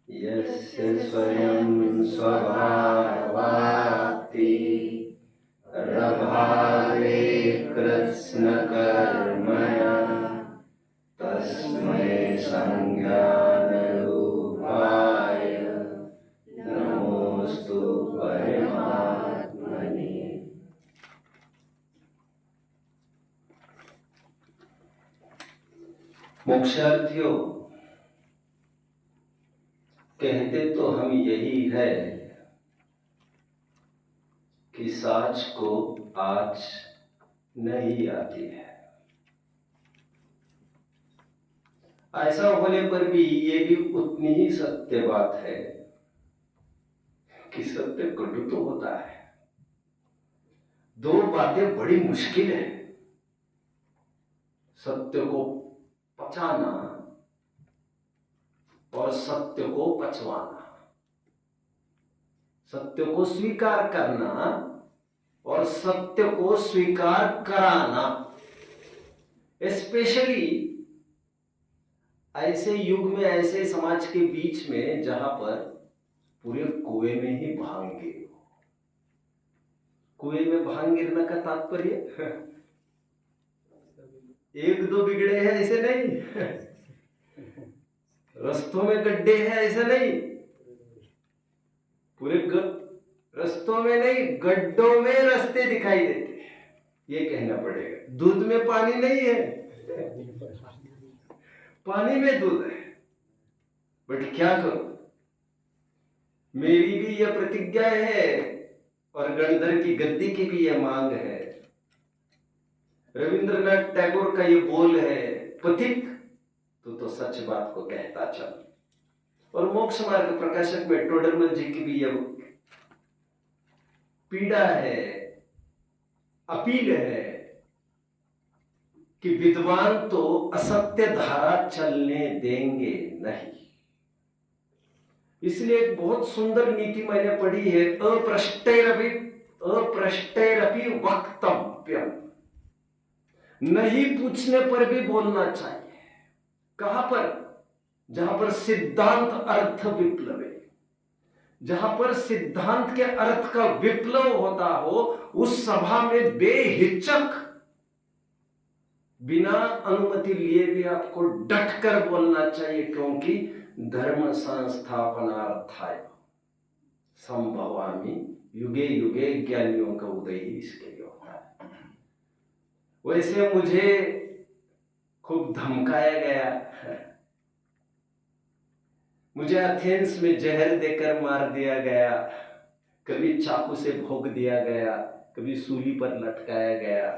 यस्य स्वयं स्वभावात्ति प्रभावे कृत्स्नकर्मणा तस्मै संज्ञानरूपाय नमोस्तु परमात्मने। मोक्षार्थियों, कहते तो हम यही है कि साच को आच नहीं आती है। ऐसा होने पर भी ये भी उतनी ही सत्य बात है कि सत्य कटु तो होता है। दो बातें बड़ी मुश्किल है, सत्य को पचाना और सत्य को पचवाना, सत्य को स्वीकार करना और सत्य को स्वीकार कराना। स्पेशली ऐसे युग में, ऐसे समाज के बीच में जहां पर पूरे कुएं में ही भांग गिरी हो। कुएं में भांग गिरने का तात्पर्य एक दो बिगड़े हैं ऐसे नहीं, रस्तों में गड्ढे हैं ऐसा नहीं, पूरे रस्तों में नहीं, गड्ढों में रास्ते दिखाई देते हैं, ये कहना पड़ेगा। दूध में पानी नहीं है, पानी में दूध है। बट क्या करूं, मेरी भी यह प्रतिज्ञा है और गणधर की गद्दी की भी यह मांग है। रविंद्रनाथ टैगोर का ये बोल है, पथिक तू तो सच बात को कहता चल। और मोक्ष मार्ग प्रकाशक में टोडरमल जी की भी यह पीड़ा है, अपील है कि विद्वान तो असत्य धारा चलने देंगे नहीं। इसलिए एक बहुत सुंदर नीति मैंने पढ़ी है, अपृष्टैरपि वक्तव्यम। नहीं पूछने पर भी बोलना चाहिए। कहां पर? जहां पर सिद्धांत अर्थ विप्लव है, जहां पर सिद्धांत के अर्थ का विप्लव होता हो, उस सभा में बेहिचक बिना अनुमति लिए भी आपको डटकर बोलना चाहिए, क्योंकि धर्म संस्थापनार्थाय संभवामि युगे युगे ज्ञानियों का उदय ही इसके लिए होता है। वैसे मुझे खूब धमकाया गया, मुझे एथेंस में जहर देकर मार दिया गया, कभी चाकू से भोग दिया गया, कभी सूली पर लटकाया गया,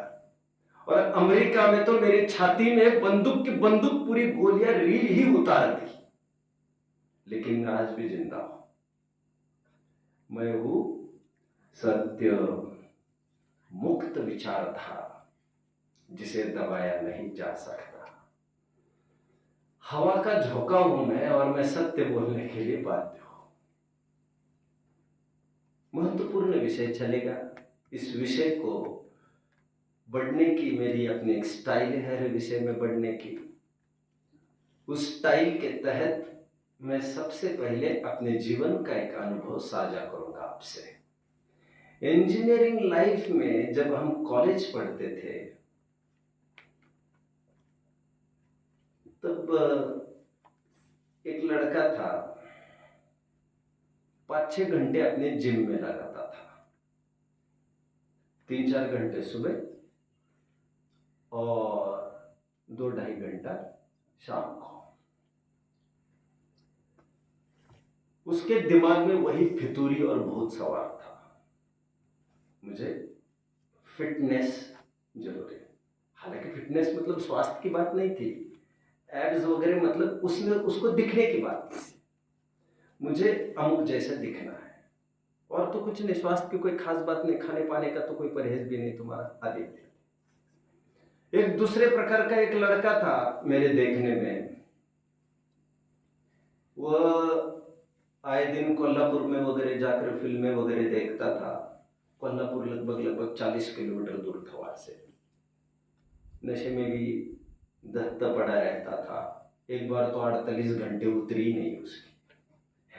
और अमेरिका में तो मेरी छाती में बंदूक की बंदूक पूरी गोलियां रील ही उतार दी। लेकिन मैं आज भी जिंदा हूं। मैं हूं सत्य मुक्त विचारधारा, जिसे दबाया नहीं जा सकता। हवा का झोंका हूं मैं, और मैं सत्य बोलने के लिए बाध्य हूं। महत्वपूर्ण विषय चलेगा। इस विषय को बढ़ने की मेरी अपनी एक स्टाइल है, हर विषय में बढ़ने की। उस स्टाइल के तहत मैं सबसे पहले अपने जीवन का एक अनुभव साझा करूंगा आपसे। इंजीनियरिंग लाइफ में जब हम कॉलेज पढ़ते थे, तब एक लड़का था, 5-6 घंटे अपने जिम में लगाता था। 3-4 घंटे सुबह और 2-2.5 घंटा शाम को। उसके दिमाग में वही फितूरी और भूत सवार था, मुझे फिटनेस जरूरी है। हालांकि फिटनेस मतलब स्वास्थ्य की बात नहीं थी, एब्स वगैरह मतलब उसमें उसको दिखने की बात थी। मुझे अमुक जैसा दिखना है, और तो कुछ नहीं, स्वास्थ्य की कोई खास बात नहीं, खाने पाने का तो कोई परहेज भी नहीं तुम्हारा आदि। एक दूसरे प्रकार का एक लड़का था मेरे देखने में, वह आए दिन कोल्हापुर में वगैरह जाकर फिल्में वगैरह देखता था। कोल्हापुर लगभग 40 किलोमीटर दूर था वहां से। नशे में भी धत्ता पड़ा रहता था। एक बार तो 48 घंटे उतरी नहीं उसकी।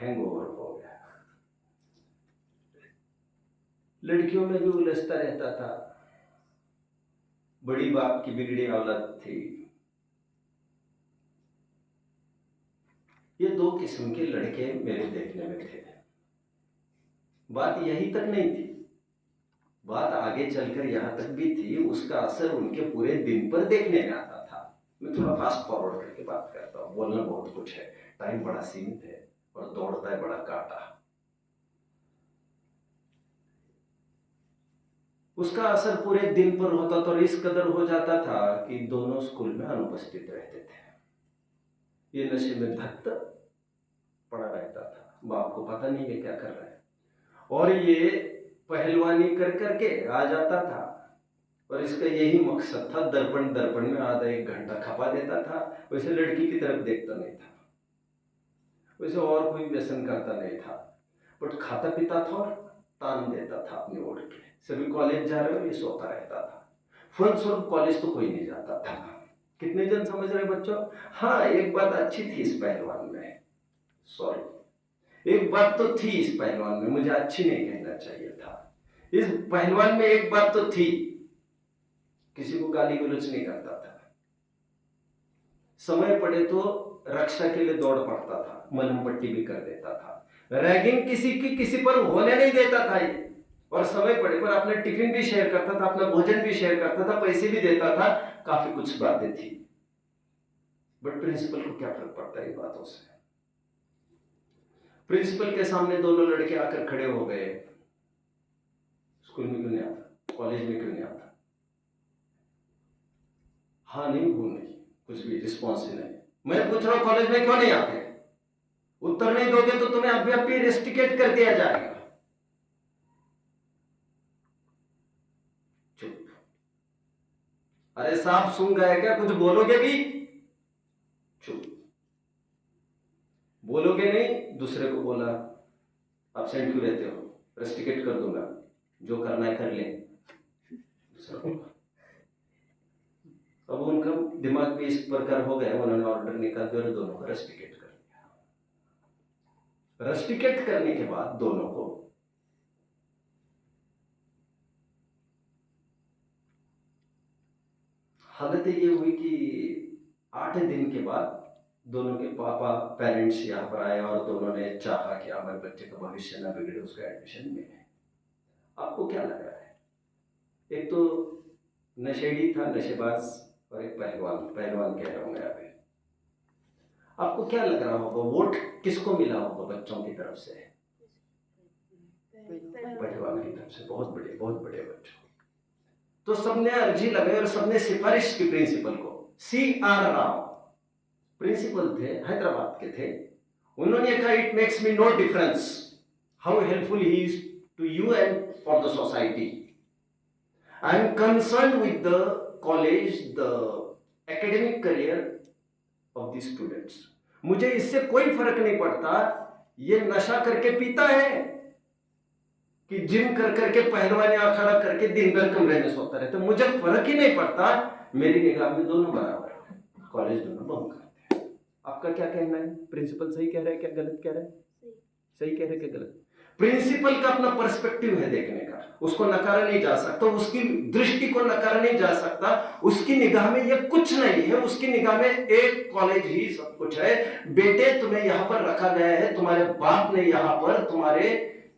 हैंगओवर हो गया। लड़कियों में भी उलझता रहता था। बड़ी बाप की बिगड़ी औलाद थी। ये दो किस्म के लड़के मेरे देखने में थे। बात यही तक नहीं थी, बात आगे चलकर यहां तक भी थी, उसका असर उनके पूरे दिन पर देखने में आता था। मैं थोड़ा फास्ट फॉरवर्ड करके बात करता हूँ, बोलना बहुत कुछ है, टाइम बड़ा सीमित है और दौड़ता है बड़ा काटा। उसका असर पूरे दिन पर होता तो इस कदर हो जाता था कि दोनों स्कूल में अनुपस्थित रहते थे। ये नशे में धत्त पड़ा रहता था, बाप को पता नहीं है क्या कर रहा है, और ये पहलवानी कर करके आ जाता था और इसका यही मकसद था, दर्पण दर्पण में आधा एक घंटा खपा देता था। वैसे लड़की की तरफ देखता नहीं था, वैसे और कोई व्यसन करता नहीं था, बट खाता पीता था और तान देता था अपनी ओर के। सभी कॉलेज जा रहे हो, ये सोता रहता था। फलस्वरूप कॉलेज तो कोई नहीं जाता था। कितने जन समझ रहे बच्चों? हाँ, एक बात अच्छी थी इस पहलवान में, सॉरी, एक बात तो थी इस पहलवान में, मुझे अच्छी नहीं कहना चाहिए था। इस पहलवान में एक बात तो थी, किसी को गाली गलौज नहीं करता था। समय पड़े तो रक्षा के लिए दौड़ पड़ता था, मलहम पट्टी भी कर देता था। रैगिंग किसी की किसी पर होने नहीं देता था ये, और समय पड़े पर अपना टिफिन भी शेयर करता था, अपना भोजन भी शेयर करता था, पैसे भी देता था। काफी कुछ बातें थी, बट प्रिंसिपल को क्या फर्क पड़ता है इन बातों से? प्रिंसिपल के सामने दोनों लड़के आकर खड़े हो गए, स्कूल में क्यों नहीं आता, कॉलेज में क्यों नहीं आता? हाँ नहीं, वो नहीं, कुछ भी रिस्पॉन्स ही नहीं। मैं पूछ रहा हूं कॉलेज में क्यों नहीं आते? उत्तर नहीं दोगे तो तुम्हें अभी रेस्टिकेट कर दिया जाएगा। चुप। अरे साहब सुन गए क्या? कुछ बोलोगे भी? चुप। बोलोगे नहीं, दूसरे को बोला एब्सेंट क्यों रहते हो, रेस्टिकेट कर दूंगा, जो करना है कर ले। अब उनका दिमाग भी इस प्रकार हो गया, उन्होंने ऑर्डर निकाल दिया और दोनों को रेस्टिकेट कर दिया। रेस्टिकेट करने के बाद दोनों को हालत ये हुई कि 8 दिन के बाद दोनों के पापा पेरेंट्स यहाँ पर आए और दोनों ने चाहा कि हमारे बच्चे का भविष्य ना बिगड़े, उसका एडमिशन मिले। आपको क्या लग रहा है? एक तो नशेड़ी था, नशेबाज, और एक पहलवान कह रहा हूँ मैं अभी। आपको क्या लग रहा होगा, वोट किसको मिला होगा बच्चों की तरफ से? पहलवान की तरफ से। बहुत बड़े बच्चों। तो सबने अर्जी लगाई और सबने सिफारिश की प्रिंसिपल को। C.R. राव प्रिंसिपल थे, हैदराबाद के थे। उन्होंने कहा, it makes me no difference how helpful he is to you and for the society. I am concern with the college, the academic career of the students. मुझे इससे कोई फर्क नहीं पड़ता ये नशा करके पीता है कि जिम कर करके पहलवानी अखाड़ा करके दिन भर कमरे में सोता रहता, मुझे फर्क ही नहीं पड़ता। मेरी निगाह में दोनों बराबर है, कॉलेज दोनों बंक करते हैं। आपका क्या कहना है? प्रिंसिपल सही कह रहे हैं क्या गलत कह रहे हैं? सही कह रहे हैं क्या गलत? प्रिंसिपल का अपना पर्सपेक्टिव है देखने का, उसको नकारा नहीं जा सकता, उसकी दृष्टि को नकारा नहीं जा सकता। उसकी निगाह में ये कुछ नहीं है, उसकी निगाह में एक कॉलेज ही सब कुछ है। बेटे, तुम्हें यहाँ पर रखा गया है, तुम्हारे बाप ने यहाँ पर तुम्हारे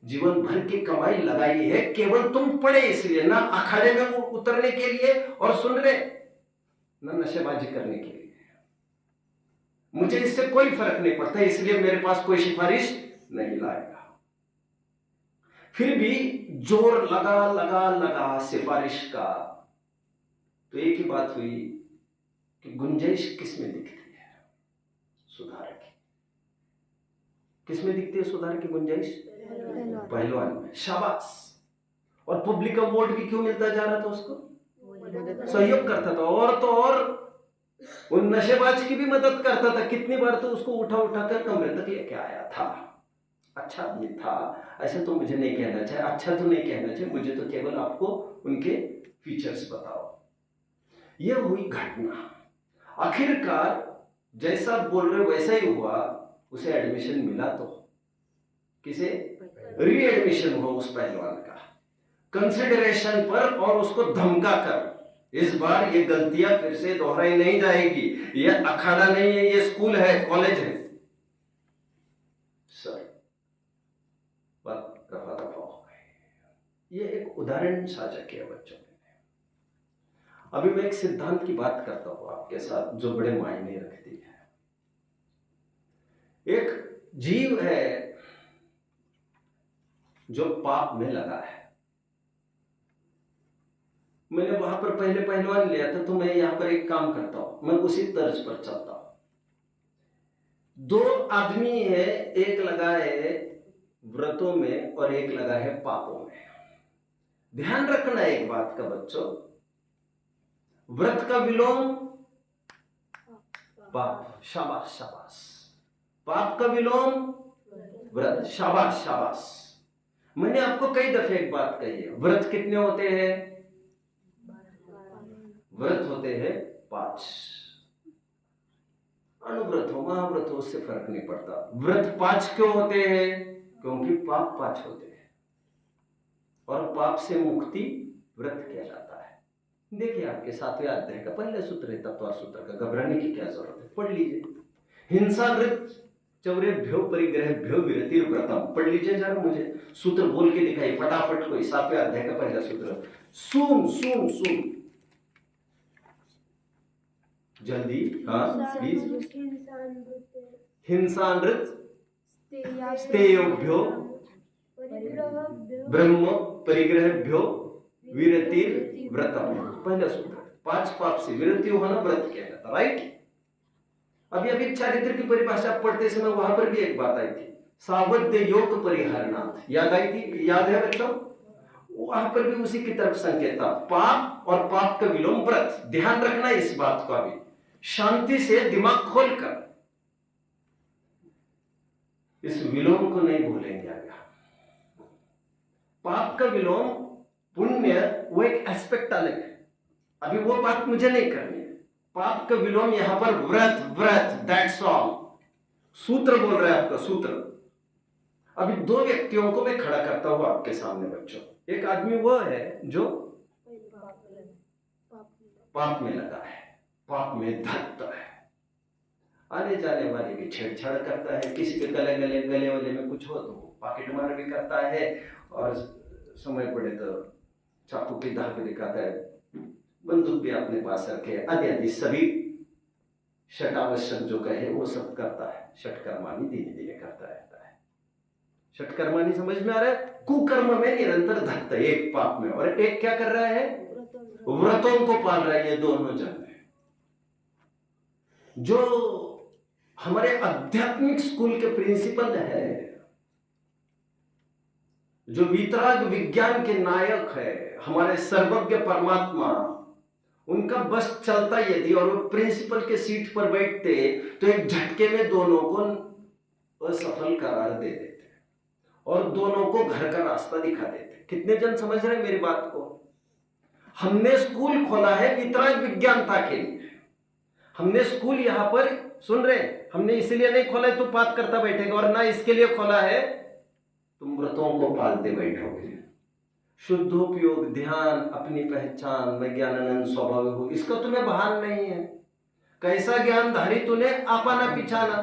जीवन भर की कमाई लगाई है, केवल तुम पढ़े इसलिए, ना अखाड़े में उतरने के लिए, और सुन रहे, ना नशेबाजी करने के लिए। मुझे इससे कोई फर्क नहीं पड़ता, इसलिए मेरे पास कोई सिफारिश नहीं लाएगा। फिर भी जोर लगा सिफारिश का, तो एक ही बात हुई कि गुंजाइश किसमें दिखती है? सुधार की। किसमें दिखती है सुधार की गुंजाइश? पहलवान में। शाबाश। और पब्लिक अवार्ड भी क्यों मिलता जा रहा था उसको? सहयोग करता था, और तो और उन नशेबाज की भी मदद करता था। कितनी बार तो उसको उठा कर कमरे तक लेके आया था। अच्छा आदमी था, ऐसा तो मुझे नहीं कहना चाहिए, अच्छा तो नहीं कहना चाहिए, मुझे तो केवल आपको उनके फीचर्स बताओ। यह हुई घटना। आखिरकार जैसा बोल रहे वैसा ही हुआ, उसे एडमिशन मिला। तो किसे? रीएडमिशन हो उस पहलवान का, कंसिडरेशन पर, और उसको धमका कर इस बार ये गलतियां फिर से दोहराई नहीं जाएगी, ये अखाड़ा नहीं है, ये स्कूल है, कॉलेज है। सर बात रफा दफा हो गई। ये एक उदाहरण साझा किया बच्चों ने। अभी मैं एक सिद्धांत की बात करता हूं आपके साथ जो बड़े मायने रखती है। एक जीव है जो पाप में लगा है। मैंने वहां पर पहले पहलवान लिया था, तो मैं यहां पर एक काम करता हूं, मैं उसी तर्ज पर चलता हूं। दो आदमी है, एक लगा है व्रतों में और एक लगा है पापों में। ध्यान रखना एक बात का बच्चों, व्रत का विलोम पाप, शाबाश शाबाश। पाप का विलोम व्रत, शाबाश शाबाश। मैंने आपको कई दफे एक बात कही है, व्रत कितने होते हैं? व्रत होते हैं 5। अनुव्रत हो, महाव्रत हो, उससे फर्क नहीं पड़ता। व्रत 5 क्यों होते हैं? क्योंकि पाप 5 होते हैं और पाप से मुक्ति व्रत कहलाता है। देखिए आपके 7वें अध्याय का पहले सूत्र है तत्व सूत्र का, घबराने की क्या जरूरत है, पढ़ लीजिए। हिंसा नृत चौरेभ्यो परिग्रहेभ्यो विरतिर्व्रतम, पढ़ लीजिए जरा, मुझे सूत्र बोल के दिखाई फटाफट कोई। 7वें अध्याय का पहला सूत्र, सुन सुन सुन जल्दी, हाँ प्लीज। हिंसा नृत स्तेयोभ्यो ब्रह्म परिग्रहेभ्यो विरतिर्व्रतम, पहला सूत्र। 5 पाप से विरति होना व्रत कहलाता, राइट। अभी चारित्र की परिभाषा पढ़ते समय वहां पर भी एक बात आई थी, सावध्य योग परिहारनाथ, याद आई थी? याद है बच्चों? वहां पर भी उसी की तरफ संकेत था, पाप और पाप का विलोम व्रत। ध्यान रखना इस बात का भी, शांति से दिमाग खोलकर इस विलोम को नहीं भूलेंगे। आगे पाप का विलोम पुण्य, वो एक एस्पेक्ट अलग है, अभी वो बात मुझे नहीं करनी है। पाप का विलोम यहां पर व्रत, व्रत, दैट्स ऑल। सूत्र बोल रहा है आपका सूत्र। अभी 2 व्यक्तियों को मैं खड़ा करता हूं आपके सामने बच्चों। एक आदमी वो है जो पाप में लगा है, पाप में धत्त है, आने जाने वाले की छेड़छाड़ करता है, किसी के गले वाले में कुछ हो तो पॉकेट मार भी करता है, और समय पड़े तो चाकू की धार भी दिखाता है, बंदूक भी अपने पास रखे, आदि आदि सभी षटावश्यक जो कहे वो सब करता है। षटकर्मानी धीरे धीरे करता रहता है। षटकर्मानी समझ में आ रहा है? कुकर्म में निरंतर धत्त, एक पाप में, और एक क्या कर रहा है? व्रतों को पाल रहा है। ये दोनों जन है जो हमारे आध्यात्मिक स्कूल के प्रिंसिपल है, जो वितराग विज्ञान के नायक है, हमारे सर्वज्ञ परमात्मा, उनका बस चलता यदि और वो प्रिंसिपल के सीट पर बैठते तो एक झटके में दोनों को असफल करार दे देते और दोनों को घर का रास्ता दिखा देते। कितने जन समझ रहे हैं मेरी बात को? हमने स्कूल खोला है वितराग विज्ञानता के लिए। हमने स्कूल यहां पर, सुन रहे, हमने इसलिए नहीं खोला है तो बात करता बैठेगा, और ना इसके लिए खोला है तुम व्रतों को पालते बैठोगे। शुद्धोपयोग, ध्यान, अपनी पहचान, मैं ज्ञानानंद स्वभाव हो, इसका तुम्हें भान नहीं है। कैसा ज्ञान धारी तूने आपाना पिछाना।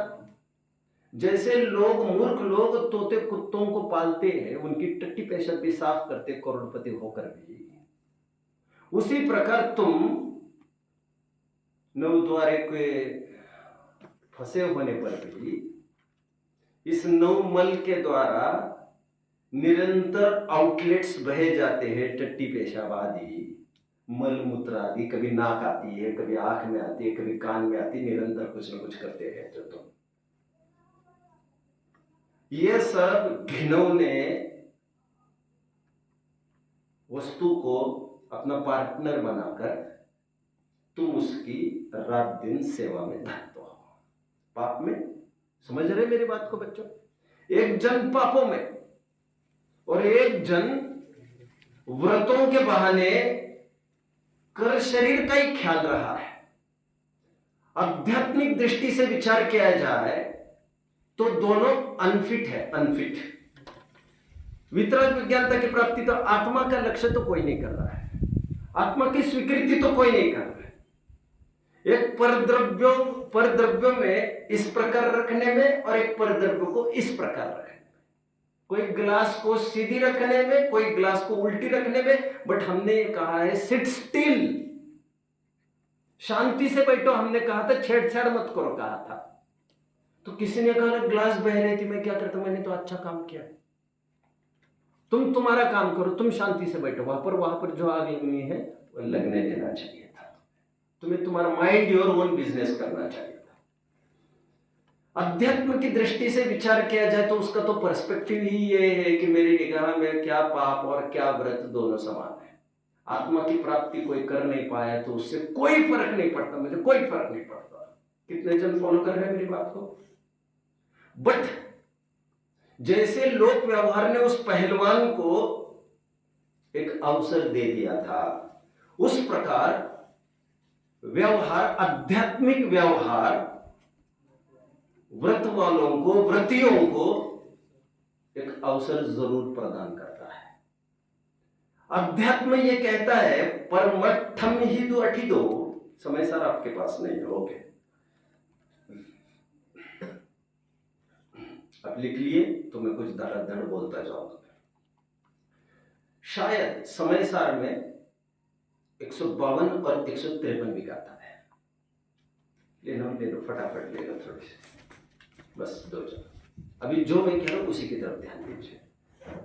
जैसे लोग, मूर्ख लोग तोते कुत्तों को पालते हैं, उनकी टट्टी पेशाब भी साफ करते करोड़पति होकर भी, उसी प्रकार तुम नवद्वारे के फंसे होने पर भी इस नवमल के द्वारा निरंतर आउटलेट्स बहे जाते हैं, टट्टी पेशाब आदि, मल मूत्र आदि, कभी नाक आती है, कभी आंख में आती है, कभी कान में आती है, निरंतर कुछ न कुछ करते रहते हो तुम। ये सब घिनौने वस्तु को अपना पार्टनर बनाकर तुम उसकी रात दिन सेवा में धत्त हो, पाप में। समझ रहे मेरी बात को बच्चों? एक जन पापों में और एक जन व्रतों के बहाने कर शरीर का ही ख्याल रहा है। आध्यात्मिक दृष्टि से विचार किया जाए तो दोनों अनफिट है, अनफिट। वितराग विज्ञानता की प्राप्ति तो आत्मा का लक्ष्य तो कोई नहीं कर रहा है, आत्मा की स्वीकृति तो कोई नहीं कर रहा है। एक परद्रव्यों में इस प्रकार रखने में और एक परद्रव्य को इस प्रकार रखने में, कोई ग्लास को सीधी रखने में, कोई ग्लास को उल्टी रखने में। बट हमने ये कहा है सिट स्टिल, शांति से बैठो। हमने कहा था छेड़छाड़ मत करो कहा था। तो किसी ने कहा ग्लास बह रही थी, मैं क्या करता, मैंने तो अच्छा काम किया। तुम तुम्हारा काम करो, तुम शांति से बैठो। वहां पर जो आग लगनी है वो लगने देना चाहिए था। तुम्हें तुम्हारा माइंड योर ओन बिजनेस करना चाहिए था। अध्यात्म की दृष्टि से विचार किया जाए तो उसका तो पर्सपेक्टिव ही ये है कि मेरी निगाह में क्या पाप और क्या व्रत दोनों समान है। आत्मा की प्राप्ति कोई कर नहीं पाया तो उससे कोई फर्क नहीं पड़ता, मुझे कोई फर्क नहीं पड़ता। कितने जन फॉलो कर रहे हैं मेरी बात को। बट जैसे लोक व्यवहार ने उस पहलवान को एक अवसर दे दिया था, उस प्रकार व्यवहार, आध्यात्मिक व्यवहार व्रत वालों को, व्रतियों को एक अवसर जरूर प्रदान करता है। अध्यात्म ये कहता है परमठम ही दो अठिदो। समय सर आपके पास नहीं है, ओके, अब लिख लिए तो मैं कुछ धड़ बोलता जाऊंगा। शायद समय सार में 152 और 153 भी गाथा है। ले लो फटाफट ले लो, थोड़ी सी बस 2 जगह। अभी जो मैं कह रहा हूं उसी की तरफ ध्यान दीजिए।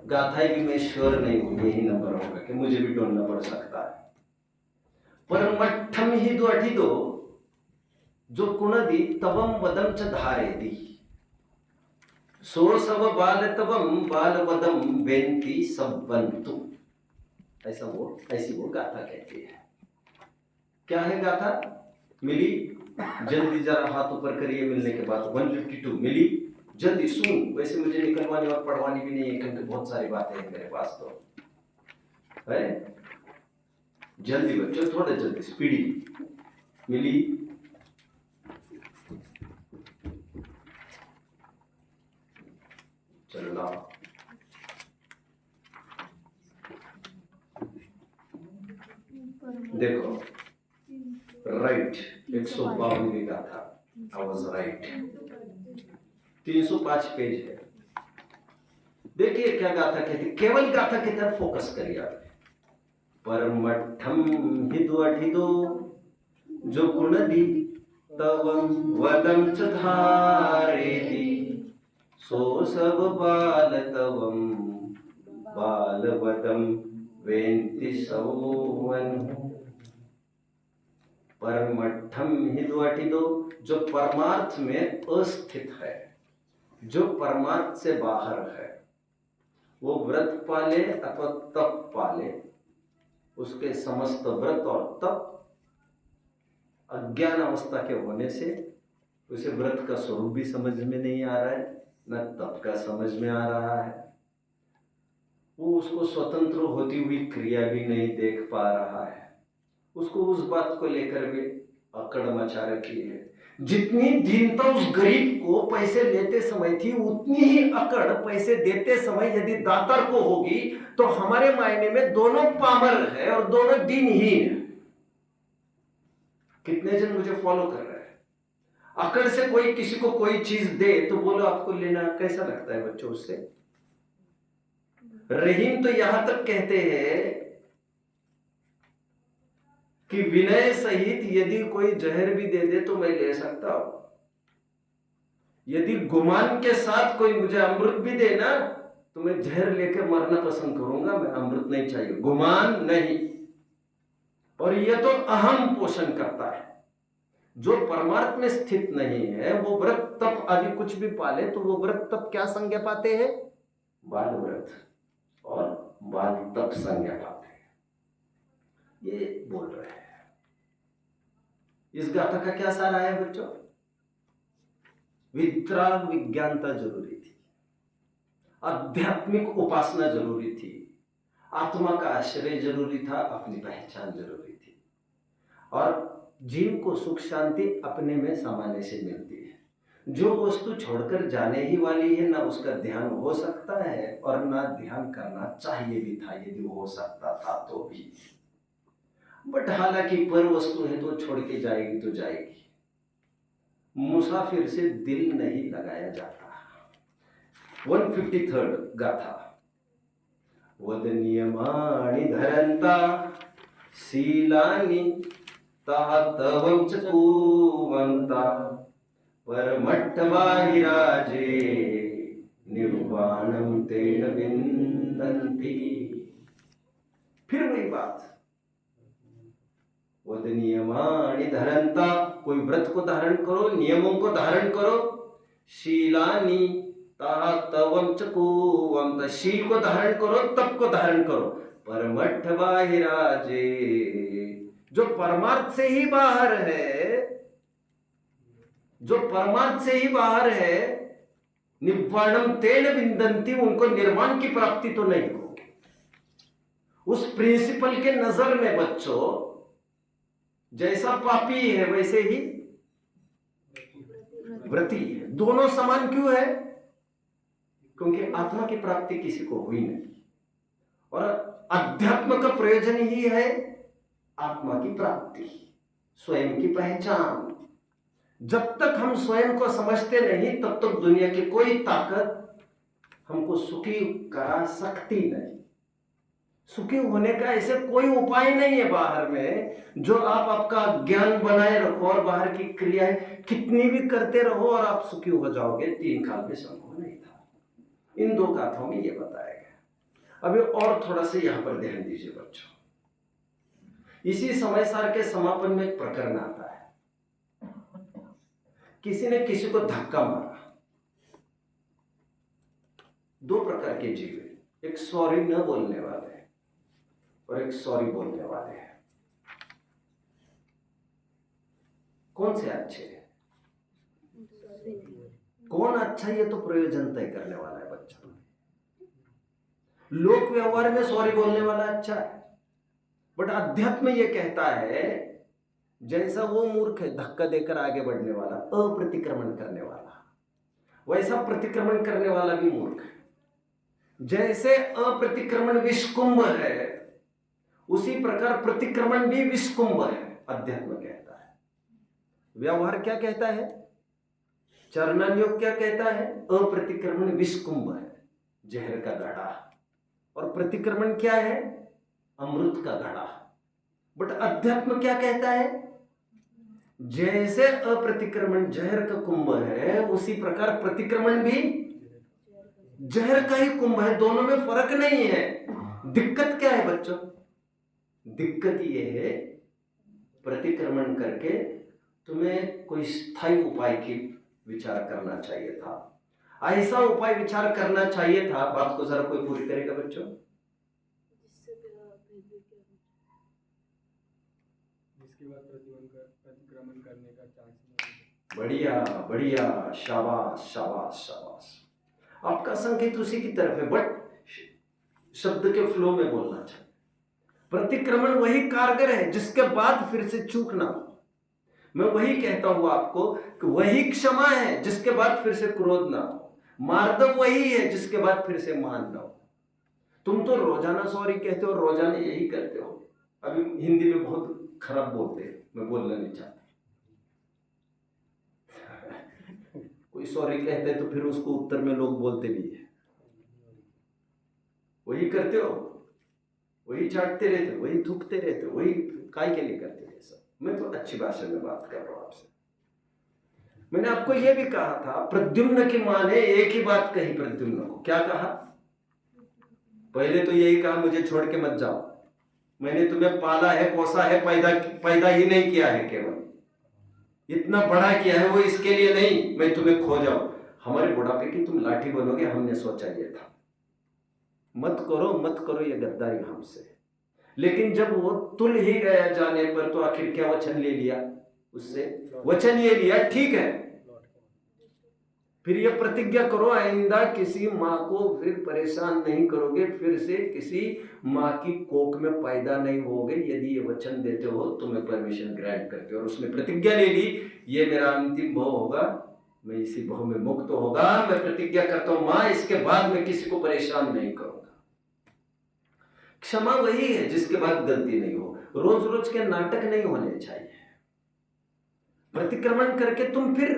गाथाएं भी मैं श्योर नहीं हूं यही नंबर होगा कि मुझे भी ढूंढना पड़ सकता है। परमठम ही दो अठिदो जो कुणदी तवम वदम च धारेदी सो सब बाल तवम बाल वदम बेंती सबंतु। ऐसी वो गाथा कहती है। क्या है गाथा? मिली जल्दी, जरा हाथ ऊपर करिए मिलने के बाद। 152 मिली जल्दी सुन। वैसे मुझे निकलवानी और पढ़वानी भी नहीं है क्योंकि बहुत सारी बातें हैं मेरे पास तो है। जल्दी बच्चों, थोड़ा जल्दी, स्पीडी। मिली चलो लाओ। देखो राइट 152 की गाथा, आई वाज राइट। 305 पेज है। देखिए क्या गाथा कहती, केवल गाथा की तरफ फोकस करिए आप। परमठम हिदो अठिदो जो गुणदी तवम वदम च धारेति सो सब बाल तवम बाल वदम वेंति सौवन। परमठम हिदो अठिदो जो परमार्थ में अस्थित है, जो परमार्थ से बाहर है, वो व्रत पाले अथवा तप पाले, उसके समस्त व्रत और तप अज्ञान अवस्था के होने से उसे व्रत का स्वरूप भी समझ में नहीं आ रहा है, न तप का समझ में आ रहा है। वो उसको स्वतंत्र होती हुई क्रिया भी नहीं देख पा रहा है। उसको उस बात को लेकर भी अकड़ मचा रखी है। जितनी दीनता उस गरीब को पैसे लेते समय थी, उतनी ही अकड़ पैसे देते समय यदि दातार को होगी तो हमारे मायने में दोनों पामर है और दोनों दीनहीन है। कितने जन मुझे फॉलो कर रहे हैं? अकड़ से कोई किसी को कोई चीज दे तो बोलो आपको लेना कैसा लगता है बच्चों उससे? रहीम तो यहां तक कहते हैं कि विनय सहित यदि कोई जहर भी दे दे तो मैं ले सकता हूं। यदि गुमान के साथ कोई मुझे अमृत भी दे ना तो मैं जहर लेकर मरना पसंद करूंगा, मैं अमृत नहीं चाहिए, गुमान नहीं। और यह तो अहम पोषण करता है। जो परमार्थ में स्थित नहीं है वो व्रत तप आदि कुछ भी पाले तो वो व्रत तप क्या संज्ञा पाते हैं? बाल व्रत और बाल तप संज्ञा पाते हैं। ये बोल रहे हैं। इस गाथा का क्या सार आया बच्चों? वितराग विज्ञानता जरूरी थी, आध्यात्मिक उपासना जरूरी थी, आत्मा का आश्रय जरूरी था, अपनी पहचान जरूरी थी। और जीव को सुख शांति अपने में सामान्य से मिलती है। जो वस्तु छोड़कर जाने ही वाली है, ना उसका ध्यान हो सकता है और ना ध्यान करना चाहिए भी था, यदि हो सकता था तो भी। बट हालांकि पर वस्तु है तो छोड़ के जाएगी तो जाएगी। मुसाफिर से दिल नहीं लगाया जाता। 153 गाथा। वदनियमानि धरंता शीलानि तातवंच कुवंता परमट्टबाहिराजे निर्वाणं तेन विन्दन्ति। फिर वही बात, वद नियमानि धरंता, कोई व्रत को धारण करो, नियमों को धारण करो। शीलानि तातवं च कुवंत, शील को धारण करो, तप को धारण करो। परमट्ठ बाहिराजे, जो परमार्थ से ही बाहर है, जो परमार्थ से ही बाहर है, निर्वाणम तेन विन्दन्ति, उनको निर्वाण की प्राप्ति तो नहीं होगी। उस प्रिंसिपल के नजर में बच्चों, जैसा पापी है वैसे ही व्रती है। दोनों समान क्यों है? क्योंकि आत्मा की प्राप्ति किसी को हुई नहीं, और अध्यात्म का प्रयोजन ही है आत्मा की प्राप्ति, स्वयं की पहचान। जब तक हम स्वयं को समझते नहीं, तब तक दुनिया की कोई ताकत हमको सुखी करा सकती नहीं। सुखी होने का ऐसे कोई उपाय नहीं है बाहर में, जो आप आपका ज्ञान बनाए रखो और बाहर की क्रियाएं कितनी भी करते रहो और आप सुखी हो जाओगे, 3 काल में संभव नहीं था। इन 2 गाथाओं में यह बताया गया। अभी और थोड़ा सा यहां पर ध्यान दीजिए बच्चों। इसी समय सार के समापन में एक प्रकरण आता है। किसी ने किसी को धक्का मारा। 2 प्रकार के जीव हैं, एक सॉरी न बोलने वाले और एक सॉरी बोलने वाले हैं। कौन से अच्छे हैं? कौन अच्छा, ये तो प्रयोजन तय करने वाला है बच्चों। लोक व्यवहार में सॉरी बोलने वाला अच्छा है, बट अध्यात्म ये कहता है, जैसा वो मूर्ख है धक्का देकर आगे बढ़ने वाला, अप्रतिक्रमण करने वाला, वैसा प्रतिक्रमण करने वाला भी मूर्ख है। जैसे अप्रतिक्रमण विषकुंभ है, उसी प्रकार प्रतिक्रमण भी विषकुंभ है, अध्यात्म कहता है। व्यवहार क्या कहता है? चरणन योग क्या कहता है? अप्रतिक्रमण विषकुंभ है, जहर का घड़ा, और प्रतिक्रमण क्या है? अमृत का घड़ा। बट अध्यात्म क्या कहता है? जैसे अप्रतिक्रमण जहर का कुंभ है, उसी प्रकार प्रतिक्रमण भी जहर का ही कुंभ है। दोनों में फर्क नहीं है। दिक्कत क्या है बच्चों? दिक्कत यह है, प्रतिक्रमण करके तुम्हें कोई स्थायी उपाय की विचार करना चाहिए था। ऐसा उपाय विचार करना चाहिए था। बात को जरा कोई पूरी करेगा बच्चों? जिसके बाद प्रतिक्रमण करने का चांस। बढ़िया बढ़िया, शाबाश शाबाश शाबाश। आपका संकेत उसी की तरफ है, बट शब्द के फ्लो में बोलना चाहिए। प्रतिक्रमण वही कारगर है जिसके बाद फिर से चूक ना हो। मैं वही कहता हूं आपको कि वही क्षमा है जिसके बाद फिर से क्रोध ना हो। मार्दव वही है जिसके बाद फिर से मान ना हो। तुम तो रोजाना सॉरी कहते हो, रोजाना यही करते हो। अभी हिंदी में बहुत खराब बोलते हैं, मैं बोलना नहीं चाहता। कोई सॉरी कहते हैं तो फिर उसको उत्तर में लोग बोलते भी है, वही करते हो, वही चाटते रहते हो, वही थूकते रहते हो, वही काय के लिए करते हो सब। मैं तो अच्छी भाषा में बात कर रहा हूं आपसे। मैंने आपको यह भी कहा था, प्रद्युम्न की मां ने एक ही बात कही प्रद्युम्न को। क्या कहा? पहले तो यही कहा, मुझे छोड़ के मत जाओ, मैंने तुम्हें पाला है, पोसा है, पैदा ही नहीं किया है, केवल इतना बड़ा किया है वो इसके लिए नहीं मैं तुम्हें खो जाऊं। हमारे बुढ़ापे की तुम लाठी बनोगे, हमने सोचा ये था। मत करो ये गद्दारी हमसे। लेकिन जब वो तुल ही गया जाने पर, तो आखिर क्या वचन ले लिया उससे? वचन ये लिया, ठीक है, फिर ये प्रतिज्ञा करो, आइंदा किसी माँ को फिर परेशान नहीं करोगे, फिर से किसी माँ की कोख में पैदा नहीं होगे। यदि ये वचन देते हो तो मैं परमिशन ग्रांट करती हूँ। और उसने प्रतिज्ञा ले ली, ये मेरा अंतिम भव होगा, मैं इसी भव में मुक्त होगा। मैं प्रतिज्ञा करता हूं मां, इसके बाद मैं किसी को परेशान नहीं करूंगा। क्षमा वही है जिसके बाद गलती नहीं हो। रोज रोज के नाटक नहीं होने चाहिए। प्रतिक्रमण करके तुम फिर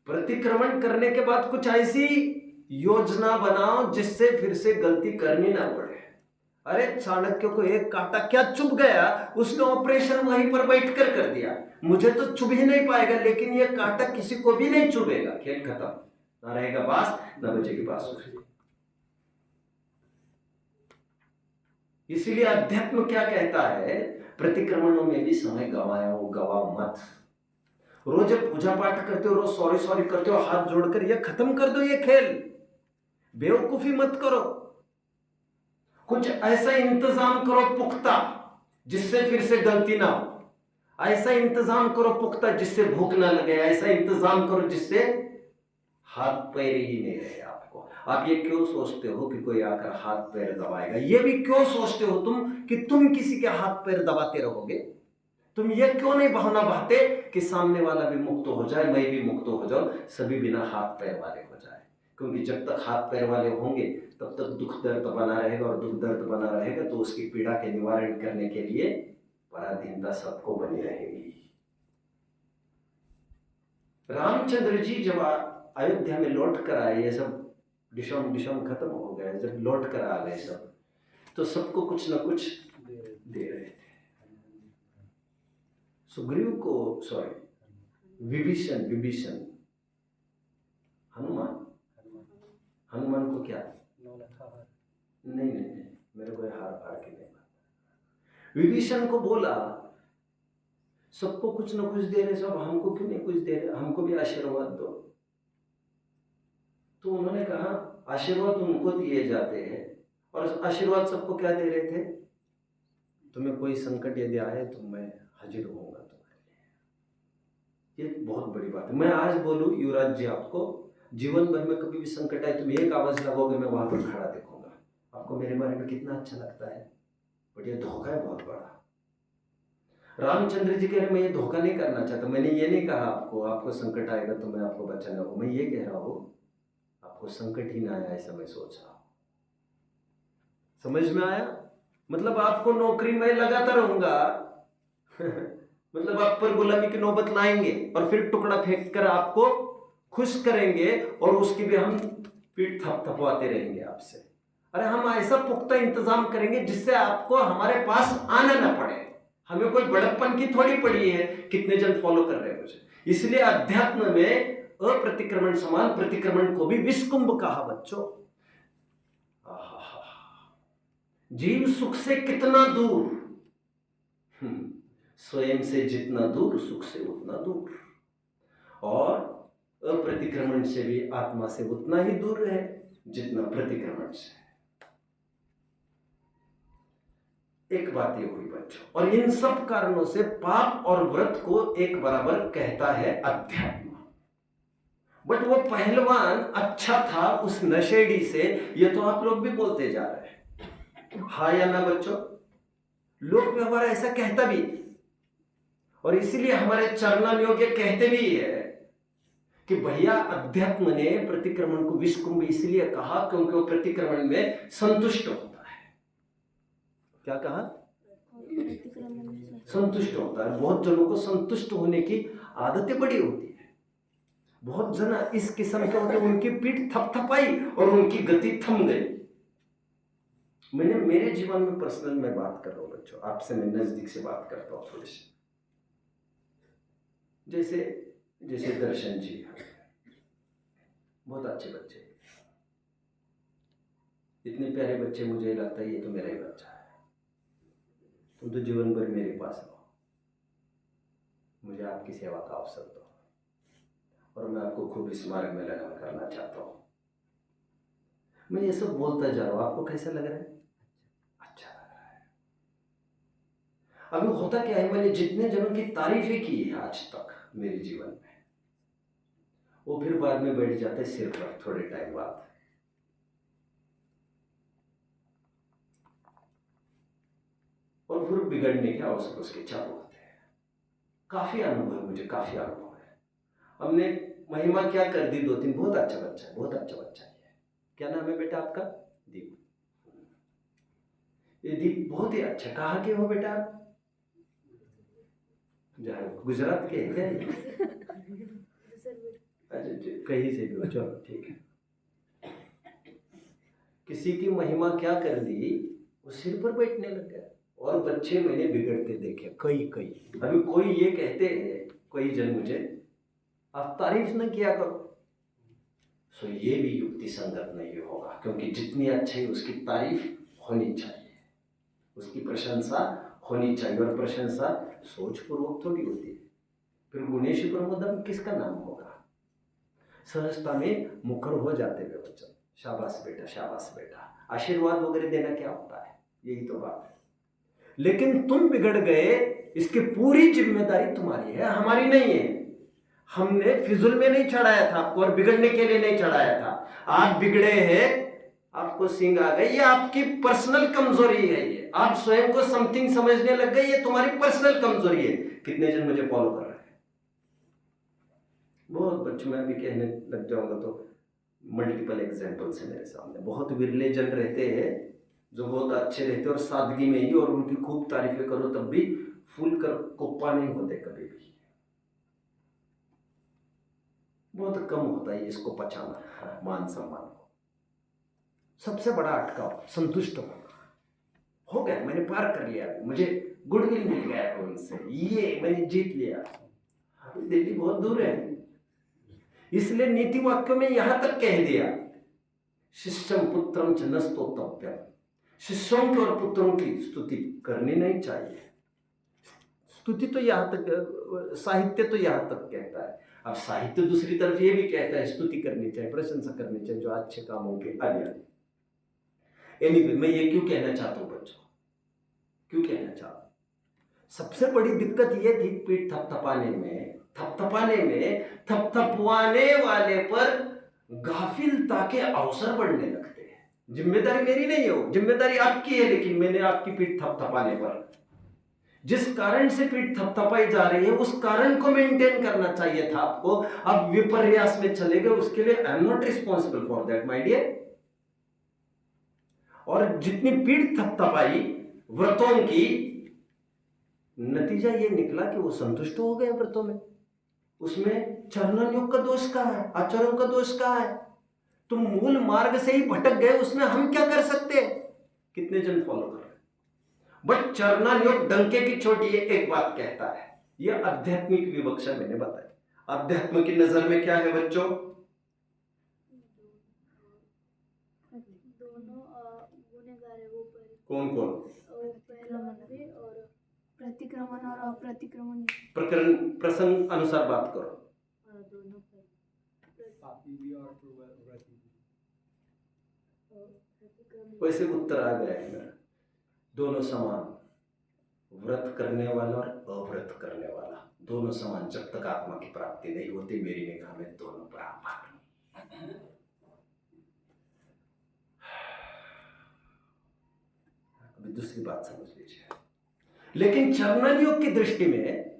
प्रतिक्रमण करने के बाद कुछ ऐसी योजना बनाओ जिससे फिर से गलती करनी ना पड़े। अरे चाणक्य को एक कांटा क्या चुभ गया, उसने ऑपरेशन वहीं पर बैठकर कर दिया। मुझे तो चुभ ही नहीं पाएगा, लेकिन ये कांटा किसी को भी नहीं चुभेगा। खेल खत्म, ना रहेगा बांस ना बजेगी बांसुरी। इसीलिए अध्यात्म क्या कहता है, प्रतिक्रमणों में भी समय गवाया हो, गवा मत। रोज पूजा पाठ करते हो, रोज सॉरी सॉरी करते हो, हाथ जोड़कर ये खत्म कर दो। ये खेल बेवकूफी मत करो। कुछ ऐसा इंतजाम करो पुख्ता जिससे फिर से गलती ना हो। ऐसा इंतजाम करो पुख्ता जिससे भूख ना लगे। ऐसा इंतजाम करो जिससे हाथ पैर ही नहीं रहे आपको। आप ये क्यों सोचते हो कि कोई आकर हाथ पैर दबाएगा? ये भी क्यों सोचते हो तुम कि तुम किसी के हाथ पैर दबाते रहोगे? तुम ये क्यों नहीं बहाना बहाते कि सामने वाला भी मुक्त हो जाए, मैं भी मुक्त हो जाऊं, सभी बिना हाथ पैर वाले हो जाए? क्योंकि जब तक हाथ पैर वाले होंगे तब तक दुख दर्द बना रहेगा, और दुख दर्द बना रहेगा तो उसकी पीड़ा के निवारण करने के लिए पराधीनता सबको बनी रहेगी। रामचंद्र जी जब अयोध्या में लौट कर आए, ये सब डिशम डिशम खत्म हो गए, जब लौट कर आ गए सब, तो सबको कुछ न कुछ दे रहे थे। सुग्रीव को, सॉरी विभीषण हनुमान को क्या? नहीं, मेरे को हार के नहीं। विभीषण को बोला सबको कुछ न कुछ दे रहे, सब हमको क्यों नहीं कुछ दे रहे? हमको भी आशीर्वाद दो। तो उन्होंने कहा आशीर्वाद उनको दिए जाते हैं, और आशीर्वाद सबको क्या दे रहे थे? तुम्हें कोई संकट यदि आए तो मैं हाजिर होऊंगा तुम्हारे लिए। ये बहुत बड़ी बात है। मैं आज बोलूं युवराज जी, आपको जीवन भर में कभी भी संकट आए, तुम एक आवाज लगाओगे, मैं वहां पर खड़ा देखूंगा। आपको मेरे बारे में कितना अच्छा लगता है, बट ये धोखा है बहुत बड़ा। रामचंद्र जी कह रहे मैं ये धोखा नहीं करना चाहता। मैंने ये नहीं कहा आपको संकट आएगा तो मैं आपको बचाना हूं। मैं ये कह रहा हूं आपको संकट ही ना आया ऐसा मैं सोच रहा हूं। समझ में आया? मतलब आपको नौकरी में लगाता रहूंगा मतलब आप पर गुलामी की नौबत लाएंगे और फिर टुकड़ा फेंक कर आपको खुश करेंगे, और उसकी भी हम पीठ थपथपवाते रहेंगे आपसे। अरे हम ऐसा पुख्ता इंतजाम करेंगे जिससे आपको हमारे पास आना ना पड़े। हमें कोई बड़प्पन की थोड़ी पड़ी है, कितने जन फॉलो कर रहे हैं मुझे। इसलिए अध्यात्म में अप्रतिक्रमण समान प्रतिक्रमण को भी विस्कुंभ कहा बच्चों। जीव सुख से कितना दूर, स्वयं से जितना दूर सुख से उतना दूर, और अप्रतिक्रमण से भी आत्मा से उतना ही दूर है जितना प्रतिक्रमण से। एक बात ये हुई बच्चों, और इन सब कारणों से पाप और व्रत को एक बराबर कहता है अध्यात्म। बट वो पहलवान अच्छा था उस नशेड़ी से, ये तो आप लोग भी बोलते जा रहे हैं, हाँ या ना बच्चों? लोक व्यवहार ऐसा कहता भी, और इसीलिए हमारे चरणानुयोग कहते भी है कि भैया अध्यात्म ने प्रतिक्रमण को विषकुंभ इसलिए कहा क्योंकि वो प्रतिक्रमण में संतुष्ट होता है। क्या कहा? संतुष्ट होता है। बहुत जनों को संतुष्ट होने की आदतें बड़ी होती है। बहुत जन इस किस्म के होते, उनकी पीठ थपथपाई और उनकी गति थम गई। मैंने मेरे जीवन में पर्सनल में बात कर रहा हूं बच्चों, आपसे मैं नजदीक से बात करता हूं थोड़ी सी। जैसे दर्शन जी बहुत अच्छे बच्चे, इतने प्यारे बच्चे, मुझे लगता है ये तो मेरा ही बच्चा है। तुम तो जीवन भर मेरे पास रहो, मुझे आपकी सेवा का अवसर दो, और मैं आपको खूब स्मारक में लगन करना चाहता हूँ। मैं ये सब बोलता जा रहा हूँ, आपको कैसा लग रहा है? अच्छा लग रहा है। अभी होता क्या है, मैंने जितने जनों की तारीफें की है आज तक मेरे जीवन में, वो फिर बाद में बैठ जाते सिर पर थोड़े टाइम बाद। और फिर बिगड़ने के अवसर उसके चालू होते हैं। काफी अनुभव है मुझे, काफी अनुभव है। हमने महिमा क्या कर दी, 2-3, बहुत अच्छा बच्चा है, बहुत अच्छा बच्चा है। क्या नाम है बेटा आपका? दीप। ये दीप बहुत ही अच्छा। कहाँ के हो बेटा आप? गुजरात के हैं क्या? अच्छा, कहीं से भी हो, चलो ठीक है। किसी की महिमा क्या कर दी, वो सिर पर बैठने लग गया। और बच्चे मैंने बिगड़ते देखे कई। अभी कोई ये कहते हैं, कोई जन मुझे, आप तारीफ न किया करो, सो ये भी युक्ति संगत नहीं होगा, क्योंकि जितनी अच्छी उसकी तारीफ होनी चाहिए, उसकी प्रशंसा होनी चाहिए। और प्रशंसा सोचपूर्वक थोड़ी होती है। फिर गुणेश प्रमोदम किसका नाम होगा? सहजता में मुखर हो जाते हुए बच्चों, शाबाश बेटा, शाबाश बेटा। आशीर्वाद वगैरह देना क्या होता है, यही तो बात है। लेकिन तुम बिगड़ गए, इसकी पूरी जिम्मेदारी तुम्हारी है, हमारी नहीं है। हमने फिजुल में नहीं चढ़ाया था आपको, और बिगड़ने के लिए नहीं चढ़ाया था। आप बिगड़े हैं, आपको सिंग आ गई, ये आपकी पर्सनल कमजोरी है। ये आप स्वयं को समथिंग समझने लग गए, ये तुम्हारी पर्सनल कमजोरी है। कितने जन मुझे फॉलो कर रहे हैं? बहुत बच्चों, मैं भी कहने लग जाऊंगा तो मल्टीपल एग्जाम्पल्स है मेरे सामने। बहुत विरले जन रहते हैं जो बहुत अच्छे रहते हैं और सादगी में ही, और उनकी खूब तारीफें करो तब भी फूल कर कुप्पा नहीं होते कभी भी। बहुत कम होता है इसको पचाना, मान सम्मान को। सबसे बड़ा अटकाव संतुष्ट होना। हो गया, मैंने पार कर लिया, मुझे गुडविल मिल गया उनसे, ये मैंने जीत लिया। दिल्ली बहुत दूर है, इसलिए नीति वाक्यों में यहां तक कह दिया, शिष्यम पुत्रम च न स्तोतव्यम। शिष्यों के और पुत्रों की स्तुति करनी नहीं चाहिए। स्तुति तो यहां तक, साहित्य तो यहां तक कहता है। अब साहित्य दूसरी तरफ ये भी कहता है स्तुति करनी चाहिए, प्रशंसा करनी चाहिए, जो अच्छे कामों के आदि। एनीवे, मैं ये क्यों कहना चाहता हूं बच्चों, क्यों कहना चाहता हूं? सबसे बड़ी दिक्कत ये थी पीठ थपथपाने में, थपथपवाने वाले पर गाफिलता के अवसर बढ़ने लगते हैं। जिम्मेदारी मेरी नहीं हो, जिम्मेदारी आपकी है, लेकिन मैंने आपकी पीठ थपथपाने पर, जिस कारण से पीठ थपथपाई जा रही है उस कारण को मेंटेन करना चाहिए था आपको। अब विपर्यास में चले गए, उसके लिए I am not responsible for that my dear. और जितनी पीठ थपथपाई व्रतों की, नतीजा ये निकला कि वो संतुष्ट हो गए व्रतों में। उसमें चरणन योग का दोष कहाँ है, आचरण का दोष कहाँ है? तुम मूल मार्ग से ही भटक गए, उसमें हम क्या कर सकते हैं? कितने जन फॉलो कर रहे हैं? बट चरणन योग डंके की चोटी एक बात कहता है, यह आध्यात्मिक विवक्षा मैंने बताई। अध्यात्म की नजर में क्या है बच्चों? दोनों गुनहगार है वो पर। कौन कौन? पहला भी और प्रतिक्रमण और अप्रतिक्रमण। प्रकरण प्रसंग अनुसार बात करो। दोनों पापी भी और व्रती भी। वैसे उत्तर आ गया है मेरा, दोनों समान। व्रत करने वाला और अव्रत करने वाला दोनों समान, जब तक आत्मा की प्राप्ति नहीं होती। मेरी निगाह में दोनों बराबर। अभी दूसरी बात समझ लीजिए। लेकिन चरणन योग की दृष्टि में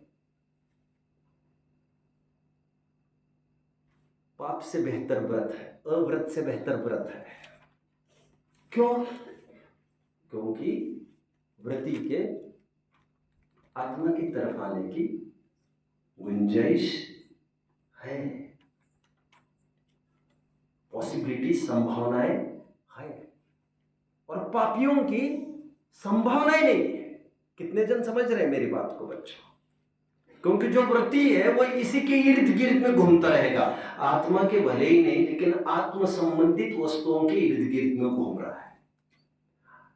पाप से बेहतर व्रत है, अव्रत से बेहतर व्रत है। क्यों? क्योंकि व्रती के आत्मा की तरफ आने की गुंजाइश है, पॉसिबिलिटी, संभावनाएं है, और पापियों की संभावनाएं नहीं है। कितने जन समझ रहे हैं मेरी बात को बच्चों? क्योंकि जो व्रती है वो इसी के इर्द गिर्द में घूमता रहेगा, आत्मा के भले ही नहीं, लेकिन आत्म संबंधित वस्तुओं के इर्द गिर्द में घूम रहा है।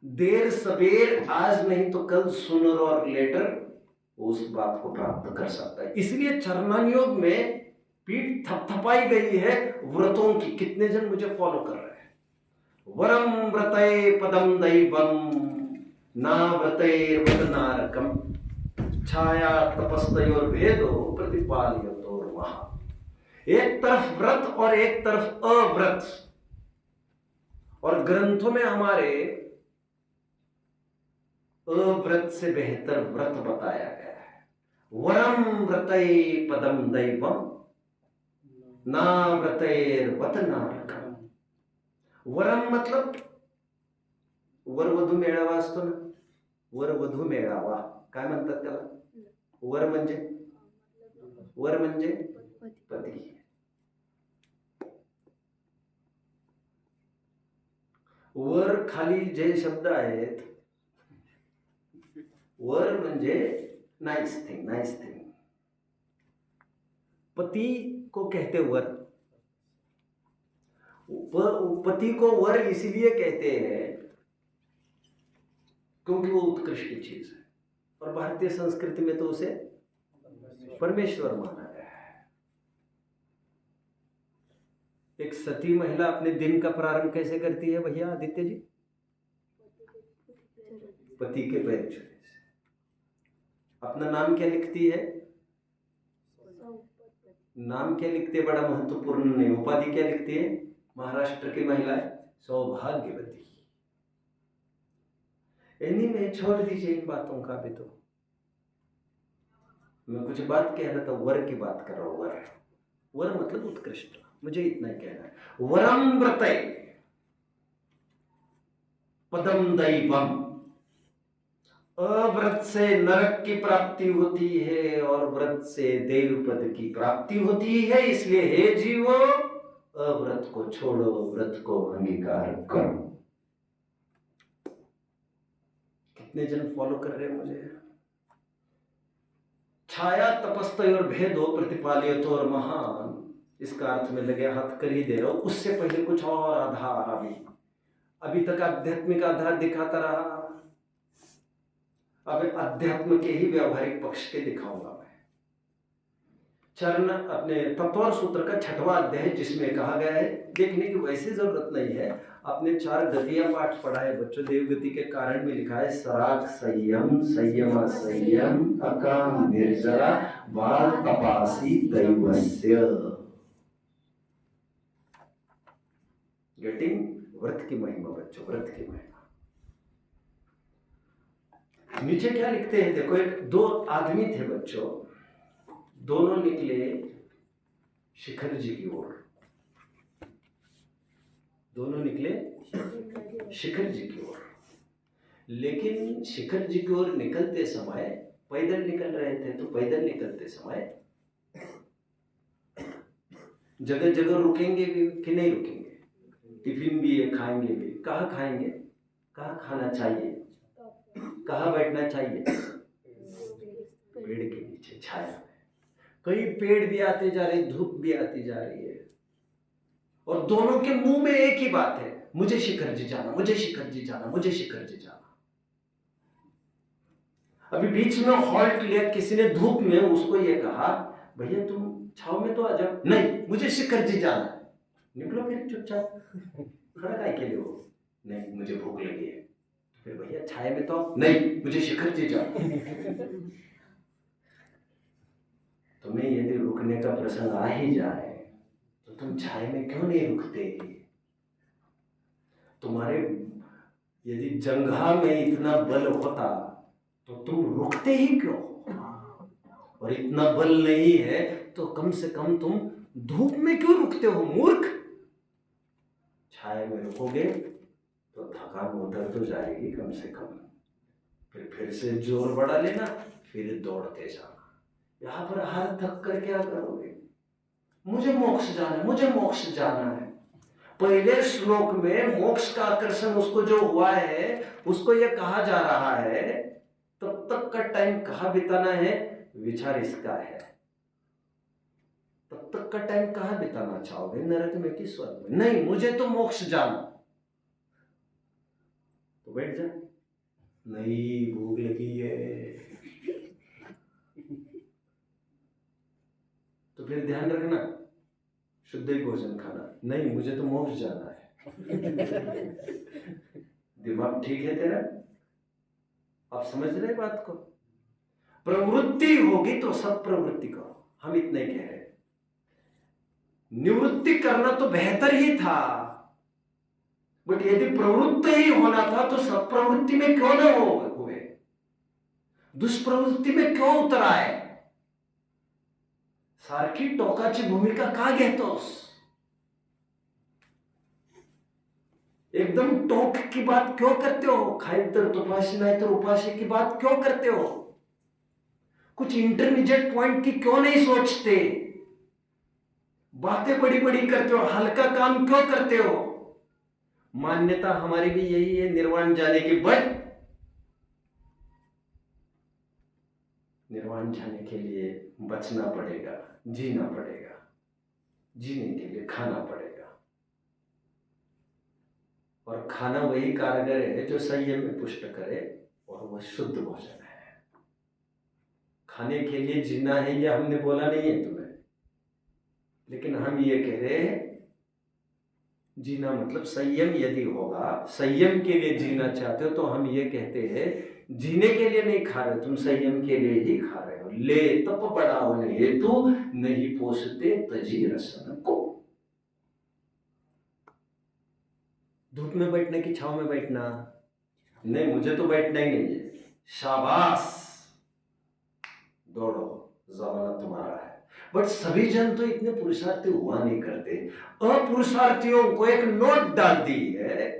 देर सबेर, आज नहीं तो कल, सूनर और लेटर उस बात को प्राप्त कर सकता है। इसलिए चरणन योग में पीठ थपथपाई गई है व्रतों की। कितने जन मुझे फॉलो कर रहे हैं? वरम व्रतये पदम दैवम ना व्रतये व्रत नारकम छाया तपस्तयोर भेदो प्रतिपालयतोर महा। एक तरफ व्रत और एक तरफ अव्रत, और ग्रंथों में हमारे अव्रत से बेहतर व्रत बताया गया है। वरम व्रतये पदम दैवम नाव्रतैर्वत नारकम. वरम मतलब वर वधू मेळावा असतो ना, वर वधू मेळावा काय म्हणतात त्याला? वर म्हणजे पती. वर खाली जे शब्द आहेत, वर म्हणजे नाइस थिंग. पति को कहते वर. पति को वर इसलिए कहते हैं क्योंकि वो उत्कृष्ट चीज है, और भारतीय संस्कृति में तो उसे परमेश्वर माना गया है. एक सती महिला अपने दिन का प्रारंभ कैसे करती है भैया आदित्य जी? पति के पैर छूने से. अपना नाम क्या लिखती है? नाम क्या लिखते हैं बड़ा महत्वपूर्ण नहीं, उपाधि क्या लिखती है? महाराष्ट्र की महिला सौभाग्यवती. में छोड़ दीजिए इन बातों का भी. तो मैं कुछ बात कह रहा था, वर की बात कर रहा हूं. वर मतलब उत्कृष्ट. मुझे इतना ही कहना है. वरम व्रते पदम दैवम. अव्रत से नरक की प्राप्ति होती है और व्रत से देव पद की प्राप्ति होती है. इसलिए हे जीवो, अव्रत को छोड़ो, व्रत को अंगीकार करो. कितने जन फॉलो कर रहे हैं मुझे? छाया तपस्तयोर भेदो प्रतिपालयतो और महान, इसका अर्थ में लगे हाथ कर ही दे रहा हूं. उससे पहले कुछ और आधार. अभी तक आध्यात्मिक आधार दिखाता रहा, अब अध्यात्म के ही व्यवहारिक पक्ष के दिखाऊंगा मैं. चरण अपने तत्वर सूत्र का 6वां अध्याय, जिसमें कहा गया है, देखने की वैसी जरूरत नहीं है, आपने 4 गतियां पाठ पढ़ा है बच्चों. देव गति के कारण में लिखा है सराग संयम, संयम संयम, अकाम निर्जरा, बाल तपासी दैवस्य. गेटिंग व्रत की महिमा बच्चों, व्रत की महिमा. नीचे क्या लिखते हैं देखो. 2 आदमी थे बच्चों, दोनों निकले शिखर जी की ओर. दोनों निकले शिखर जी की ओर. लेकिन शिखर जी की ओर निकलते समय पैदल निकल रहे थे. तो पैदल निकलते समय जगह जगह रुकेंगे भी कि नहीं रुकेंगे? टिफिन भी है, खाएंगे भी. कहाँ खाएंगे? कहाँ खाना चाहिए? कहाँ बैठना चाहिए? पेड़ के नीचे छाया में. कई पेड़ भी आते जा रहे, धूप भी आती जा रही है, और दोनों के मुंह में एक ही बात है, मुझे शिखर जी जाना, मुझे शिखर जी जाना, मुझे शिखर जी जाना. अभी बीच में हॉल्ट लिया किसी ने धूप में, उसको ये कहा भैया तुम छाव में तो आ जाओ. नहीं, मुझे शिखर जी जाना है. निकलो फिर चुपचाप. खड़ा काय के लिए हो? नहीं, मुझे भूख लगी है. फिर भैया छाया में तो नहीं, मुझे शिखर जी जाना. तुम्हें यदि रुकने का प्रसंग आ ही जाए तो तुम छाया में क्यों नहीं रुकते? तुम्हारे यदि जंघा में इतना बल होता तो तुम रुकते ही क्यों? और इतना बल नहीं है तो कम से कम तुम धूप में क्यों रुकते हो मूर्ख? छाया में रुकोगे तो थकान उतर तो जाएगी कम से कम. फिर से जोर बढ़ा लेना, फिर दौड़ते जाना. यहाँ पर हाथ थक कर क्या करोगे? मुझे मोक्ष जाना है, मुझे मोक्ष जाना है. पहले श्लोक में मोक्ष का आकर्षण उसको जो हुआ है, उसको ये कहा जा रहा है तब तक का टाइम कहाँ बिताना है, विचार इसका है. तब तक का टाइम कहाँ बिताना चाहोगे? नरक में कि स्वर्ग में? नहीं, मुझे तो मोक्ष जाना. तो बैठ जा. नहीं, भूख लगी है. तो फिर ध्यान रखना, शुद्ध ही भोजन खाना. नहीं, मुझे तो मोक्ष जाना है. दिमाग ठीक है तेरा? आप समझ रहे बात को? प्रवृत्ति होगी तो सब प्रवृत्ति करो. हम इतना ही कह रहे हैं. निवृत्ति करना तो बेहतर ही था, बट यदि प्रवृत्ति ही होना था तो सब प्रवृत्ति में क्यों न हुए? दुष्प्रवृत्ति में क्यों उतर आए? सारखी टोकाची भूमिका का घेतोस? एकदम टोक की बात क्यों करते हो? खाईल तर तुपाशी नाही तर उपाशी की बात क्यों करते हो? कुछ इंटरमीडिएट पॉइंट की क्यों नहीं सोचते? बातें बड़ी बड़ी करते हो, हल्का काम क्यों करते हो? मान्यता हमारी भी यही है, निर्वाण जाने की, बट निर्वाण जाने के लिए बचना पड़ेगा, जीना पड़ेगा। जीने के लिए खाना पड़ेगा, और खाना वही कारगर है जो संयम में पुष्ट करे, और वह शुद्ध भोजन है। खाने के लिए जीना है यह हमने बोला नहीं है तुम्हें, लेकिन हम ये कह रहे हैं जीना मतलब संयम यदि होगा, संयम के लिए जीना चाहते हो तो हम ये कहते हैं जीने के लिए नहीं खा रहे, तुम संयम के लिए ही खा रहे हो। ले तप बड़ा होने हेतु नहीं पोसते तजी रसन को। धूप में बैठने की छांव में बैठना नहीं, मुझे तो बैठना ही नहीं है। शाबाश, दौड़ो, जमाना तुम्हारा है। बट सभी जन तो इतने पुरुषार्थी हुआ नहीं करते। अपुरुषार्थियों को एक नोट डाल दी है,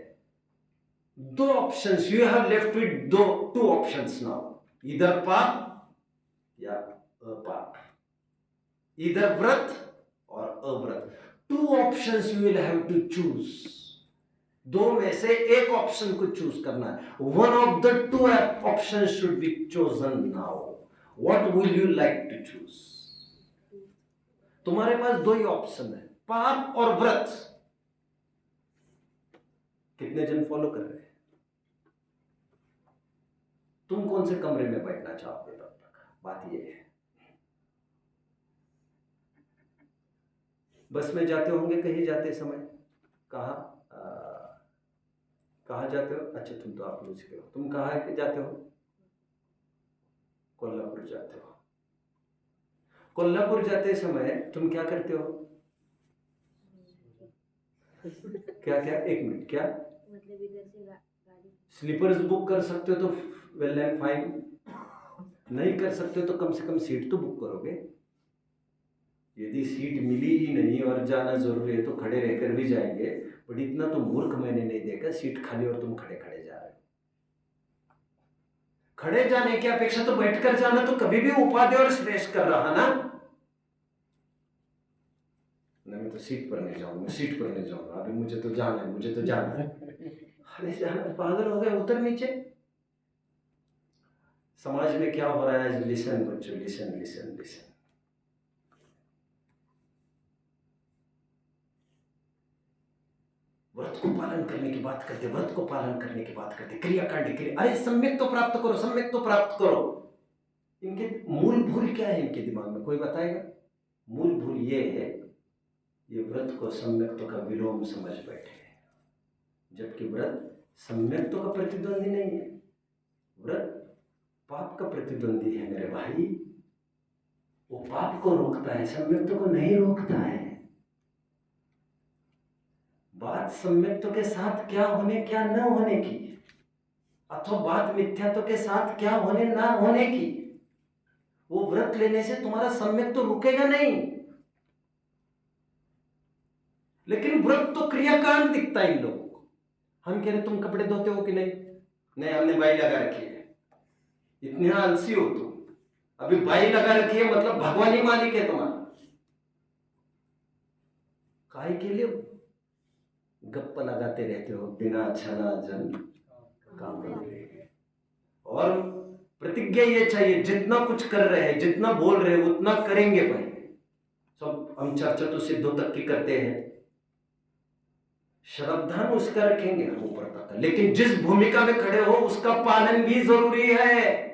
दो options, you have left with two options now, इधर पाप या अपाप, इधर व्रत और अव्रत। Two options you will have to choose, दो में से एक ऑप्शन को चूज करना है। One of the two option should be chosen now. What will you like to choose? तुम्हारे पास दो ही ऑप्शन है, पाप और व्रत। कितने जन फॉलो कर रहे हैं? तुम कौन से कमरे में बैठना चाहोगे तब तक? बात यह है। बस में जाते होंगे कहीं जाते समय, कहाँ जाते हो? अच्छा, तुम तो आप लोग के हो, तुम कहाँ जाते हो? कोल्हापुर जाते हो। कोल्हापुर जाते समय तुम क्या करते हो? क्या क्या, एक मिनट, क्या मतलब इधर से गाड़ी स्लीपर्स बुक कर सकते हो तो वेल एंड फाइन, नहीं कर सकते हो तो कम से कम सीट तो बुक करोगे। यदि सीट मिली ही नहीं और जाना जरूरी है तो खड़े रहकर भी जाएंगे, बट इतना तो मूर्ख मैंने नहीं देखा, सीट खाली और तुम खड़े खड़े जा रहे हो। खड़े जाने की अपेक्षा तो बैठकर जाना तो कभी भी उपाधि और श्रेष्ठ कर रहा ना। मैं तो सीट पर नहीं जाऊंगा, सीट पर नहीं जाऊंगा, अभी मुझे तो जाना है, मुझे तो जाना है। अरे जाना, पागल हो गए, उतर नीचे। समाज में क्या हो रहा है? लिसन बच्चों, लिसन लिसन लिसन। व्रत को पालन करने की बात करते, व्रत को पालन करने की बात करते, क्रियाकांड क्रिया, अरे सम्यक तो प्राप्त करो, सम्यक तो प्राप्त करो। इनके मूल भूल क्या है? इनके दिमाग में कोई बताएगा? मूल भूल ये है, ये व्रत को सम्यक्त्व का विलोम समझ बैठे हैं, जबकि व्रत सम्यक्त्व का प्रतिद्वंदी नहीं है। व्रत पाप का प्रतिद्वंदी है मेरे भाई। वो पाप को रोकता है, सम्यक्त्व को नहीं रोकता है। बात सम्यक्त्व के साथ क्या होने क्या न होने की, अथवा बात मिथ्यात्व के साथ क्या होने ना होने की। वो व्रत लेने से तुम्हारा सम्यक्त्व रुकेगा नहीं, लेकिन व्रत तो क्रियाकांड दिखता है इन लोगों को। हम कह रहे तुम कपड़े धोते हो कि नहीं? नहीं, हमने बाई लगा रखी है। इतने आलसी हो तुम, अभी बाई लगा रखी है मतलब भगवान ही मालिक है तुम्हारा। काहे के लिए गप्पा लगाते रहते हो बिना छला जन काम करते? और प्रतिज्ञा ये चाहिए, जितना कुछ कर रहे हैं, जितना बोल रहे हैं उतना करेंगे भाई। सब हम चर्चा तो सिद्धों तक की करते हैं, श्रद्धा में उसका रखेंगे हम ऊपर तक, लेकिन जिस भूमिका में खड़े हो उसका पालन भी जरूरी है।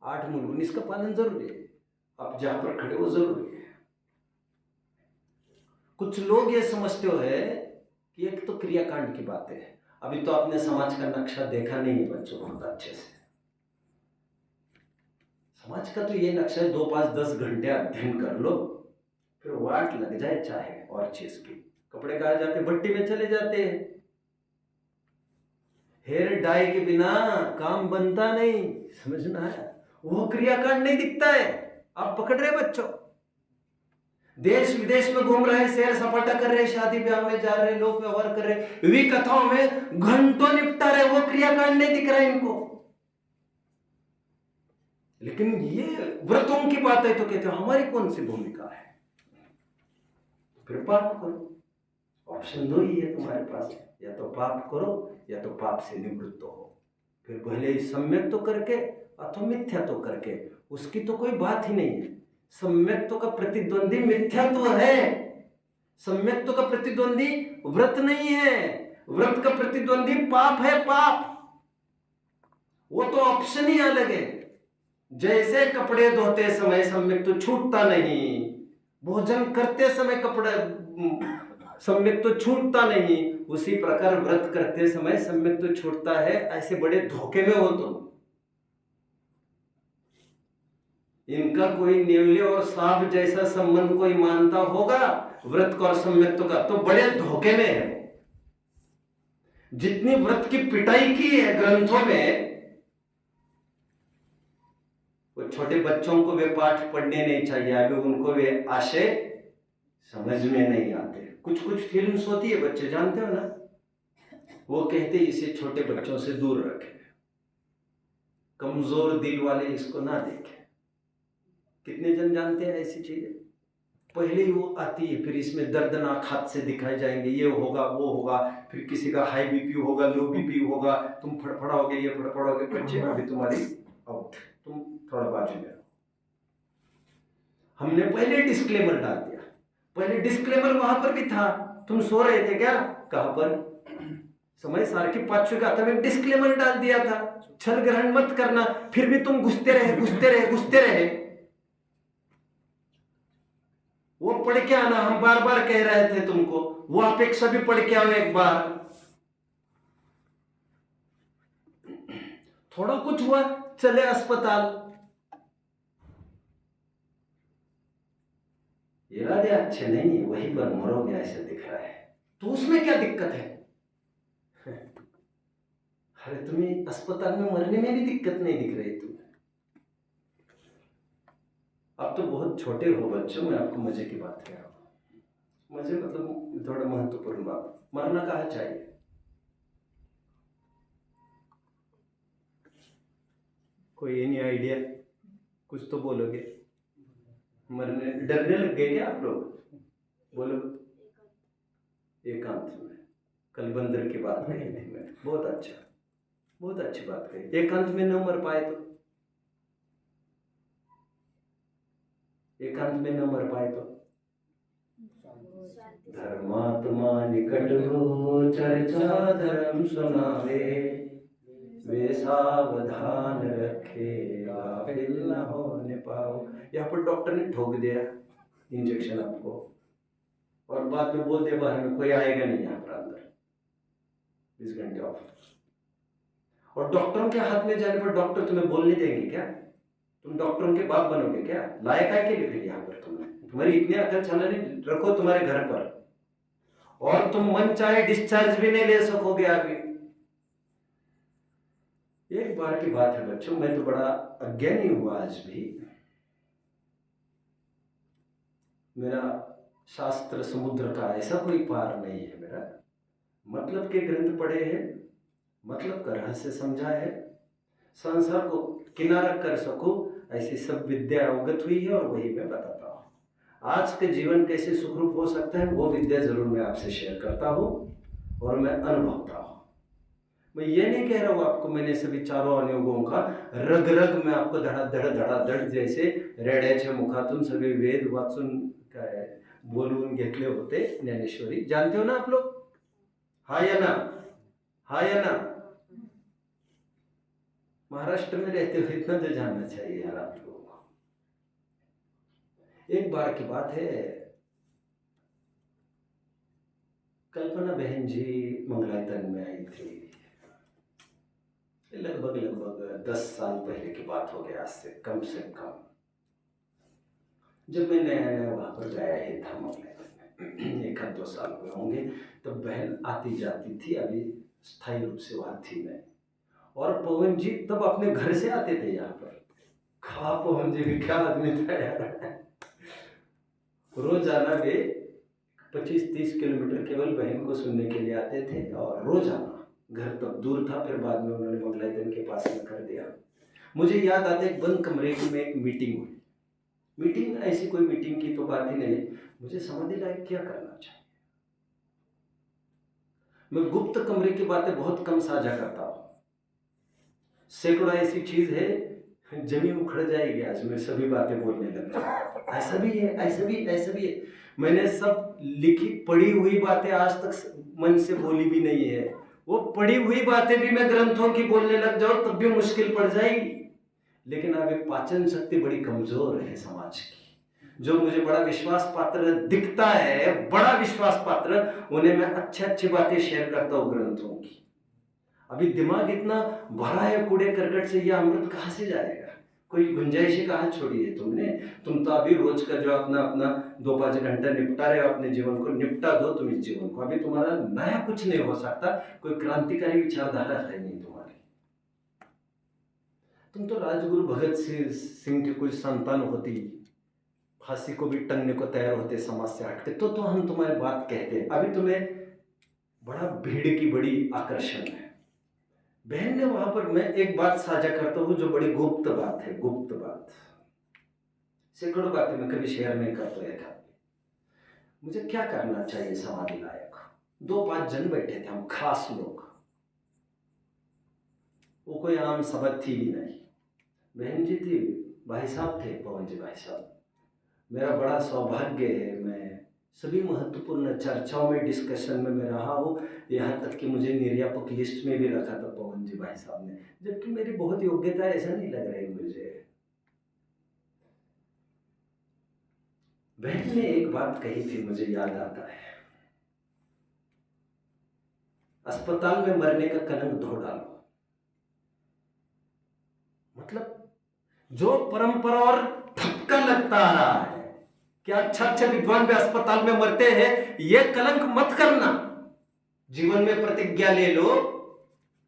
8 मूल 19 का पालन जरूरी है। आप जहां पर खड़े हो जरूरी है। कुछ लोग ये समझते हो है कि एक तो क्रियाकांड की बात है। अभी तो आपने समाज का नक्शा देखा नहीं है बच्चों बहुत अच्छे से। समाज का तो ये नक्शा है, 2 5 10 घंटे अध्ययन कर लो, फिर वाट लग जाए चाहे और चीज की। कपड़े कहा जाते भट्टी में चले जाते हैं। हेयर डाई के बिना काम बनता नहीं, समझना है। वो क्रियाकांड नहीं दिखता है। आप पकड़ रहे बच्चों, देश विदेश में घूम रहे, सैर सपाटा कर रहे, शादी ब्याह में जा रहे, लोक व्यवहार कर रहे, वी कथाओं में घंटों निपटा रहे, वो क्रियाकांड नहीं दिख रहा है इनको। लेकिन ये व्रतों की बात है तो कहते हो हमारी कौन सी भूमिका है? फिर पाप करो, ऑप्शन दो ही है तुम्हारे पास, या तो पाप करो या तो पाप से निवृत्त हो। फिर पहले सम्यक तो करके अथवा मिथ्या तो करके, उसकी तो कोई बात ही नहीं है। सम्यक्त्व का प्रतिद्वंदी मिथ्यात्व है, सम्यक्त्व का प्रतिद्वंदी व्रत नहीं है, व्रत का प्रतिद्वंदी पाप है, पाप। वो तो ऑप्शन ही अलग है। जैसे कपड़े धोते समय सम्यक्त्व छूटता नहीं, भोजन करते समय कपड़ा सम्यक्त्व छूटता नहीं, उसी प्रकार व्रत करते समय सम्यक्त्व छूटता है। ऐसे बड़े धोखे में हो तुम। इनका कोई नेवले और सांप जैसा संबंध कोई मानता होगा व्रत को और सम्यक्त्व का, तो बड़े धोखे में है। जितनी व्रत की पिटाई की है ग्रंथों में, वो छोटे बच्चों को वे पाठ पढ़ने नहीं चाहिए, अभी उनको वे आशय समझ में नहीं आते। कुछ कुछ फिल्म्स होती है, बच्चे जानते हो ना, वो कहते इसे छोटे बच्चों से दूर रखें, कमजोर दिल वाले इसको ना देखें। कितने जन जानते हैं ऐसी चीजें? पहले ही वो आती है, फिर इसमें दर्दनाक हाथ से दिखाए जाएंगे, ये होगा वो होगा, फिर किसी का हाई बीपी होगा, लो बीपी होगा, तुम फड़फड़ाओगे, ये फड़फड़ाओगे। बच्चे अभी तुम्हारी आउट, तुम थोड़ा बाजू में रहो। हमने पहले डिस्क्लेमर डाल दिया, पहले डिस्क्लेमर वहां पर भी था। तुम सो रहे थे क्या? कहां पर? समय सार की 5वीं गाथा में डिस्क्लेमर डाल दिया था, छल ग्रहण मत करना। फिर भी तुम घुसते रहे, घुसते रहे, घुसते रहे। वो पढ़ के आना, हम बार बार कह रहे थे तुमको, वो अपेक्षा भी पढ़ के आओ एक बार। थोड़ा कुछ हुआ, चले अस्पताल। इरादे अच्छे नहीं है, वहीं पर मरोगे ऐसे दिख रहा है, तो उसमें क्या दिक्कत है? अरे तुम्हें अस्पताल में मरने में भी दिक्कत नहीं दिख रही तुम्हें। आप तो बहुत छोटे हो बच्चों, मैं आपको मजे की बात कह रहा हूँ। मजे मतलब थोड़ा महत्वपूर्ण बात, मरना कहाँ चाहिए? कोई एनी आइडिया? कुछ तो बोलोगे। मरने डरने लग गए क्या आप लोग? बोलो। एकांत में कल बंदर की बात कही थी मैं, बहुत अच्छा, बहुत अच्छी बात कही। एकांत में न मर पाए तो, एकांत में न मर पाए तो धर्मात्मा निकट हो चर्चा धर्म सुनावे, वे सावधान रखे गाफिल न होने पाओ। यहाँ पर डॉक्टर ने ठोक दिया इंजेक्शन आपको, और बाद में बोल दिया बाहर में कोई आएगा नहीं यहाँ पर अंदर, 20 घंटे ऑफ। और डॉक्टरों के हाथ में जाने पर डॉक्टर तुम्हें बोलने देंगे क्या? तुम डॉक्टरों के बाप बनोगे क्या? लायक है के लिए फिर यहाँ पर तुम्हारी इतनी अकल छाना नहीं रखो तुम्हारे घर पर, और तुम मन चाहे डिस्चार्ज भी नहीं ले सकोगे आगे। एक बार की बात है बच्चों, मैं तो बड़ा अज्ञानी हुआ आज भी। मेरा शास्त्र समुद्र का ऐसा कोई पार नहीं है मेरा। मतलब के ग्रंथ पढ़े हैं, मतलब का रहस्य समझा है, संसार को किनारा कर सकूं ऐसी सब विद्या अवगत हुई है, और वही मैं बताता हूँ। आज के जीवन कैसे सुखरूप हो सकता है वो विद्या जरूर मैं आपसे शेयर करता हूँ, और मैं अनुभवता हूँ। मैं ये नहीं कह रहा हूँ आपको, मैंने सभी चारों अनुयोगों का रग रग में आपको धड़ा धड़ धड़ा धड़ जैसे रेड्याच्या मुखातून सगळे वेद वाचून काय बोलून घेतले होते ज्ञानेश्वरी। जानते हो ना आप लोग? हाँ या ना? हाँ या ना? महाराष्ट्र में रहते हुए इतना तो जानना चाहिए यार आप लोगों को। एक बार की बात है, कल्पना बहन जी मंगलायतन में आई थी। लगभग 10 साल पहले की बात हो गया, आज से कम से कम। जब मैं नया नया वहाँ पर गया ही था मंगलायतन में, 1-2 साल हुए होंगे, तो बहन आती जाती थी, अभी स्थायी रूप से वहाँ थी नहीं। और पवन जी तब अपने घर से आते थे यहाँ पर, खा पवन जी भी क्या आदमी था यार। रोजाना वे 25-30 किलोमीटर केवल बहन को सुनने के लिए आते थे, और रोजाना, घर तक दूर था, फिर बाद में उन्होंने मंगलायतन के पास में कर दिया। मुझे याद आता है एक बंद कमरे में एक मीटिंग हुई। मीटिंग ऐसी कोई मीटिंग की तो बात ही नहीं, मुझे समझ नहीं आया क्या करना चाहिए। मैं गुप्त कमरे की बातें बहुत कम साझा करता हूँ। सैकड़ों ऐसी चीज है, जमीन उखड़ जाएगी आज मैं सभी बातें बोलने लग जाऊं। ऐसा भी है, ऐसा भी, ऐसा भी है। मैंने सब लिखी पढ़ी हुई बातें आज तक मन से बोली भी नहीं है। वो पढ़ी हुई बातें भी मैं ग्रंथों की बोलने लग जाऊं तब भी मुश्किल पड़ जाएगी। लेकिन अब एक पाचन शक्ति बड़ी कमजोर है समाज की। जो मुझे बड़ा विश्वास पात्र दिखता है, बड़ा विश्वास पात्र, उन्हें मैं अच्छी बातें शेयर करता हूँ ग्रंथों की। अभी दिमाग इतना भरा है कूड़े करकट से, यह अमृत कहाँ से जाएगा? कोई गुंजाइश कहाँ छोड़ी है तुमने? तुम तो अभी रोज का जो अपना अपना 2-5 घंटा निपटा रहे हो, अपने जीवन को निपटा दो तुम इस जीवन को। अभी तुम्हारा नया कुछ नहीं हो सकता, कोई क्रांतिकारी विचारधारा है नहीं तुम्हारी। तुम तो राजगुरु भगत सिंह की कोई संतान होती, फांसी को भी टंगने को तैयार होते समाज से हटके, तो हम तुम्हारी बात कहते। अभी तुम्हें बड़ा भीड़ की बड़ी आकर्षण है। बहन ने वहां पर, मैं एक बात साझा करता हूं जो बड़ी गुप्त बात है, गुप्त बात। सैकड़ों बातें मैं कभी शेयर नहीं करता था। मुझे क्या करना चाहिए समाधि लायक? 2-5 जन बैठे थे हम, खास लोग। वो कोई आम सबक थी भी नहीं। बहन जी थी, भाई साहब थे, पवन जी भाई साहब। मेरा बड़ा सौभाग्य है, मैं सभी महत्वपूर्ण चर्चाओं में, डिस्कशन में मैं रहा हूँ। यहाँ तक कि मुझे निर्यापक लिस्ट में भी रखा था पवन जी भाई साहब ने, जबकि मेरी बहुत योग्यता ऐसा नहीं लग रही मुझे। बहन ने एक बात कही थी, मुझे याद आता है, अस्पताल में मरने का कलंक धो डालो। मतलब जो परंपरा और थक्का लगता आ रहा है कि अच्छे विद्वान भी अस्पताल में मरते हैं, यह कलंक मत करना। जीवन में प्रतिज्ञा ले लो,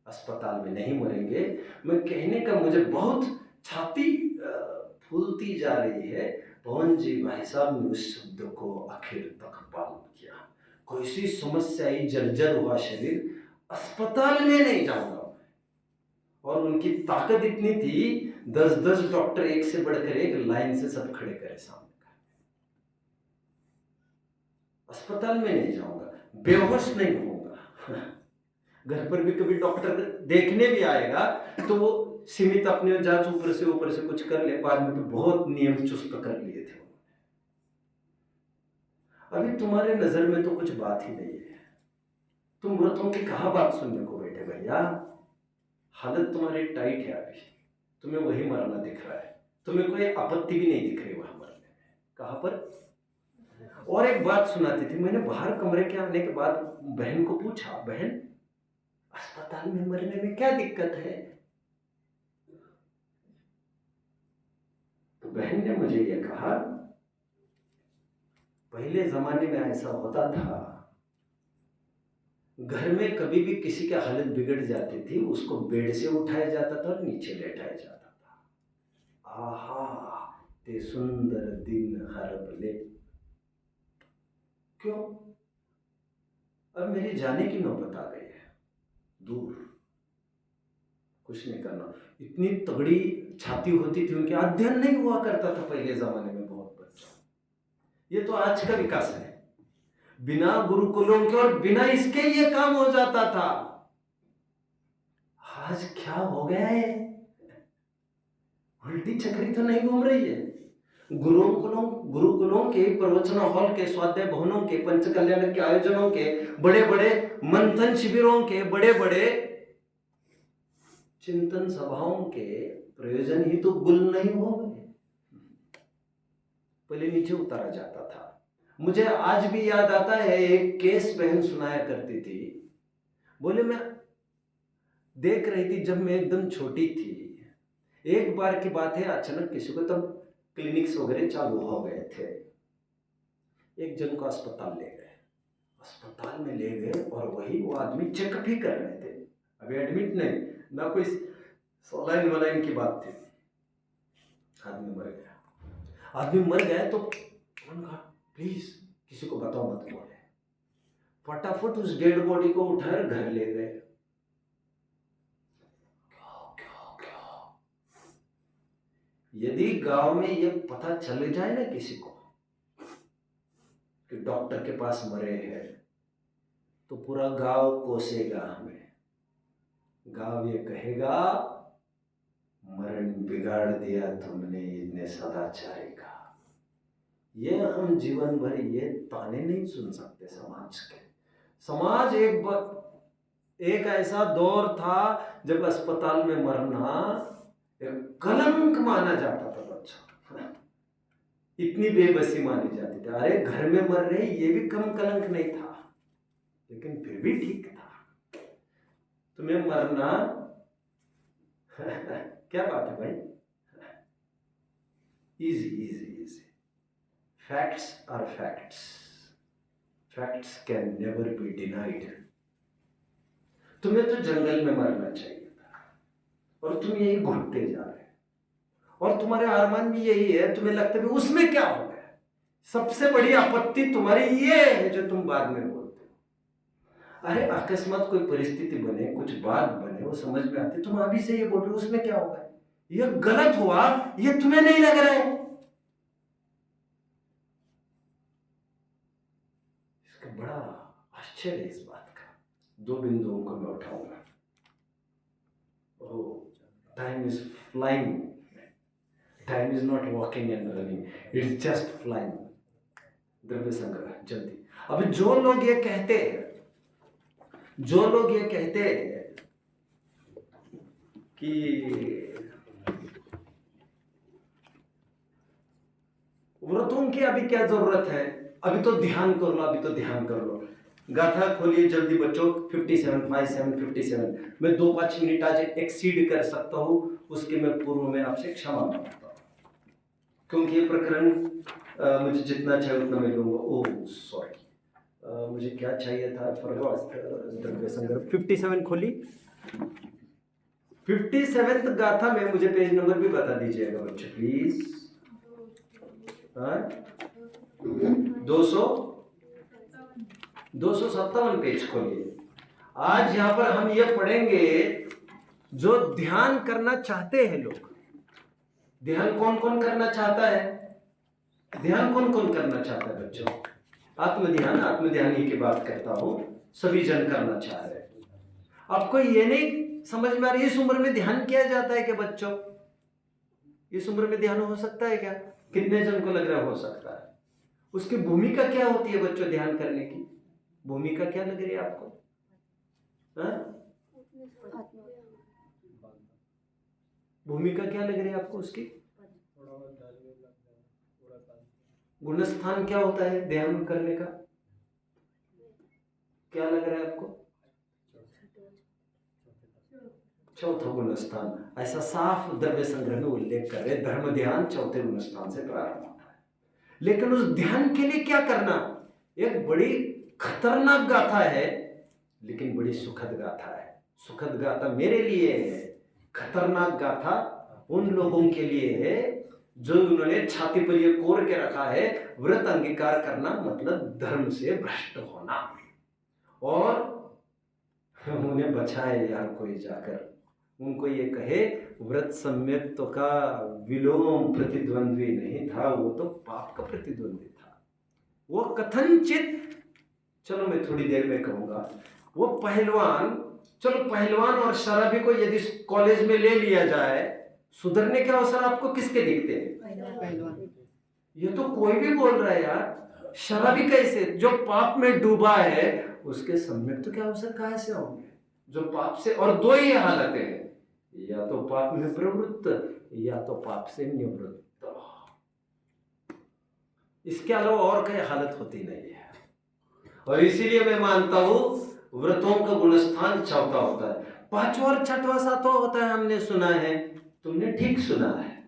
अस्पताल में नहीं मरेंगे। मैं कहने का, मुझे बहुत छाती फूलती जा रही है। पवन जी भाई साहब ने उस शब्द को आखिर तक पालन किया। कैसी समस्या आई, जर्जर हुआ शरीर, अस्पताल में नहीं जाऊंगा। और उनकी ताकत इतनी थी, 10-10 डॉक्टर एक से बढ़कर एक लाइन से सब खड़े करे सामने। अस्पताल में नहीं जाऊंगा, बेहोश नहीं होऊंगा। घर पर भी कभी डॉक्टर देखने भी आएगा तो वो सीमित अपने जांच ऊपर से कुछ कर ले, बाद में तो बहुत नियम चुस्त कर लिए थे। अभी तुम्हारे नजर में तो कुछ बात ही नहीं है। तुम व्रतों की कहाँ बात सुनने को बैठे भैया? हालत तुम्हारी टाइट है, अभी तुम्हें वही मरना दिख रहा है। तुम्हें कोई आपत्ति भी नहीं दिख रही वहां मरने में। कहाँ पर? और एक बात सुनाती थी, मैंने बाहर कमरे के आने के बाद बहन को पूछा, बहन अस्पताल में मरने में क्या दिक्कत है? तो बहन ने मुझे यह कहा, पहले जमाने में ऐसा होता था, घर में कभी भी किसी की हालत बिगड़ जाती थी, उसको बेड से उठाया जाता था और नीचे लेटाया जाता था। आहा, ते सुंदर दिन हर भले। क्यों? अब मेरी जाने की नौबत आ गई है, दूर, कुछ नहीं करना। इतनी तगड़ी छाती होती थी उनके, अध्ययन नहीं हुआ करता था पहले जमाने में बहुत बच्चा। ये तो आज का विकास है, बिना गुरुकुलों के और बिना इसके ये काम हो जाता था। आज क्या हो गया है? उल्टी चक्री तो नहीं घूम रही है। गुरुकुलों के, प्रवचन हॉल के, स्वाध्याय भवनों के, पंच कल्याण के आयोजनों के, बड़े बड़े मंथन शिविरों के, बड़े बड़े चिंतन सभाओं के प्रयोजन ही तो गुल नहीं हो गए। पहले नीचे उतारा जाता था। मुझे आज भी याद आता है, एक केस बहन सुनाया करती थी। बोले, मैं देख रही थी जब मैं एकदम छोटी थी, एक बार की बात है, अचानक किसी को, तब क्लिनिक्स वगैरह चालू हो गए थे, एक जन को अस्पताल ले गए। अस्पताल में ले गए और वही वो आदमी चेकअप ही कर रहे थे, अभी एडमिट नहीं, ना कोई सोलाइन वलाइन की बात थी। आदमी मर गया। आदमी मर गया तो उन्होंने कहा प्लीज किसी को बताओ मत बोले। फटाफट उस डेड बॉडी को उठाकर घर ले गए। यदि गांव में ये पता चले जाए ना किसी को कि डॉक्टर के पास मरे हैं, तो पूरा गांव कोसेगा हमें। गांव ये कहेगा मरण बिगाड़ दिया तुमने इतने सदाचारी का। ये हम जीवन भर ये ताने नहीं सुन सकते समाज के। समाज एक ऐसा दौर था जब अस्पताल में मरना एक कलंक माना जाता था बच्चों। इतनी बेबसी मानी जाती थी, अरे घर में मर रहे ये भी कम कलंक नहीं था, लेकिन फिर भी ठीक था। तुम्हें मरना क्या बात है भाई, easy easy easy. Facts are facts, facts can never be denied. तुम्हें तो जंगल में मरना चाहिए था और तुम यही घुटते जा रहे हो, और तुम्हारे अरमान भी यही है। तुम्हें लगता है उसमें क्या हो गया। सबसे बड़ी आपत्ति तुम्हारी ये है जो तुम बाद में बोलते हो। अरे अकस्मात कोई परिस्थिति बने, कुछ बात बने, वो समझ में आती, तुम अभी से ये बोल रहे हो उसमें क्या होगा, ये गलत हुआ, ये तुम्हें नहीं लग रहा है। इसका बड़ा आश्चर्य है इस बात का। दो बिंदुओं को मैं उठाऊंगा। Time is flying, time is not walking and running, it is just flying. द्रव्य संग्रह जल्दी। अब जो लोग ये कहते हैं कि व्रतों की अभी क्या जरूरत है, अभी तो ध्यान कर लो, अभी तो ध्यान कर लो। गाथा खोलिए जल्दी बच्चों, 57 मैं 2-5 मिनट आज एक्सीड कर सकता हूँ, उसके मैं पूर्व में आपसे क्षमा मांगता हूँ, क्योंकि ये प्रकरण मुझे जितना चाहिए उतना मैं लूंगा। ओह सॉरी, मुझे क्या चाहिए था, द्रव्य संग्रह 57 खोली। 57th गाथा में मुझे पेज नंबर भी बता दीजिएगा बच्चों प्लीज। 257 पेज खोलिए। आज यहाँ पर हम ये पढ़ेंगे, जो ध्यान करना चाहते हैं लोग। ध्यान कौन कौन करना चाहता है? ध्यान कौन कौन करना चाहता है बच्चों? आत्मध्यान ही की बात करता हूं, सभी जन करना चाह रहे हैं। आपको ये नहीं समझ में आ रही, इस उम्र में ध्यान किया जाता है क्या बच्चों? इस उम्र में ध्यान हो सकता है क्या? कितने जन को लग रहा हो सकता है? उसकी भूमिका क्या होती है बच्चों ध्यान करने की? भूमिका क्या लग रही है आपको? भूमिका क्या लग रही है आपको उसकी? गुणस्थान क्या होता है ध्यान करने का? क्या लग रहा है आपको? चौथा गुणस्थान। ऐसा साफ द्रव्य संग्रह में उल्लेख कर रहे, धर्म ध्यान चौथे गुणस्थान से प्रारंभ होता है। लेकिन उस ध्यान के लिए क्या करना? एक बड़ी खतरनाक गाथा है, लेकिन बड़ी सुखद गाथा है। सुखद गाथा मेरे लिए है, खतरनाक गाथा उन लोगों के लिए है जो उन्होंने छाती पर ये कोर के रखा है, व्रत अंगीकार करना मतलब धर्म से भ्रष्ट होना। और उन्हें बचाए यार कोई जाकर, उनको ये कहे व्रत सम्यक्त्व का विलोम प्रतिद्वंद्वी नहीं था, वो तो पाप का प्रतिद्वंद्वी था। वो कथनचित, चलो मैं थोड़ी देर में कहूंगा, वो पहलवान, चलो पहलवान और शराबी को यदि कॉलेज में ले लिया जाए, सुधरने के अवसर आपको किसके दिखते हैं? पहलवान। ये तो कोई भी बोल रहा है यार, शराबी कैसे, जो पाप में डूबा है उसके सम्यक्त्व के अवसर कहां से होंगे? जो पाप से, और दो ही हालतें हैं, या तो पाप में प्रवृत्त या तो पाप से निवृत्त। इसके अलावा और कोई हालत होती नहीं है। और इसीलिए मैं मानता हूं व्रतों का गुणस्थान चौथा होता है। पांचवा और छठवा सातवां होता है, हमने सुना है, तुमने ठीक सुना है।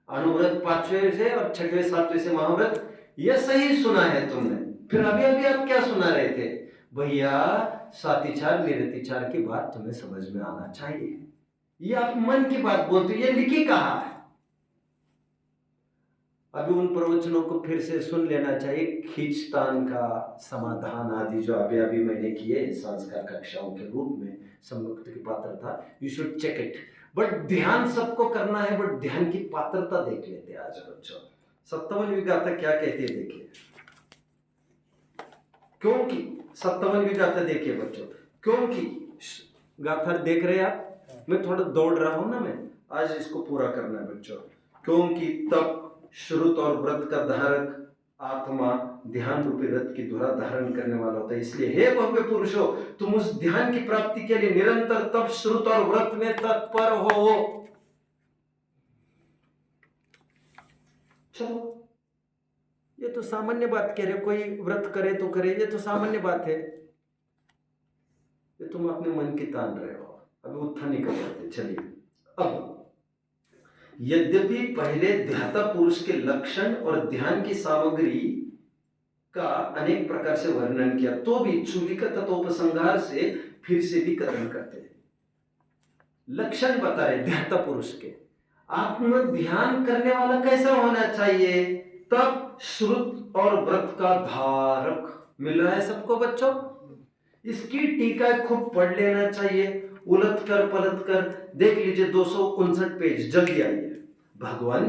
अनुव्रत 5वें से और 6वें 7वें से महाव्रत, यह सही सुना है तुमने। फिर अभी अभी आप क्या सुना रहे थे भैया? सातिचार निरतिचार की बात तुम्हें समझ में आना चाहिए। ये आप मन की बात बोलते, ये लिखी कहा है। अभी उन प्रवचनों को फिर से सुन लेना चाहिए, खींचतान का समाधान आदि जो अभी अभी मैंने किए संस्कार कक्षाओं के रूप में, सम्मुक्त की पात्रता, you should check it. But ध्यान सबको करना है, बट ध्यान की पात्रता देख लेते हैं आज बच्चों। 57वीं गाथा क्या कहती है देखिए, क्योंकि 57वीं गाथा देखिए बच्चों, क्योंकि गाथा देख रहे हैं आप, मैं थोड़ा दौड़ रहा हूं ना, मैं आज इसको पूरा करना है बच्चों। क्योंकि तब श्रुत और व्रत का धारक आत्मा ध्यान रूपी रथ की धुरा धारण करने वाला होता है, इसलिए हे भव्य पुरुषो, तुम उस ध्यान की प्राप्ति के लिए निरंतर तप श्रुत और व्रत में तत्पर हो। चलो, ये तो सामान्य बात कह रहे, कोई व्रत करे तो करे, ये तो सामान्य बात है, ये तुम अपने मन की तान रहे हो, अभी उत्थान नहीं कर सकते। चलिए, अब यद्यपि पहले ध्याता पुरुष के लक्षण और ध्यान की सामग्री का अनेक प्रकार से वर्णन किया, तो भी चूलिका तत्वोपसंहार से फिर से भी कथन करते हैं। लक्षण बता रहे ध्याता पुरुष के, आत्म ध्यान करने वाला कैसा होना चाहिए, तब श्रुत और व्रत का धारक मिल रहा है सबको बच्चों। इसकी टीका खूब पढ़ लेना चाहिए, उलट कर पलट कर देख लीजिए, 259 पेज, जल्दी आइए। भगवान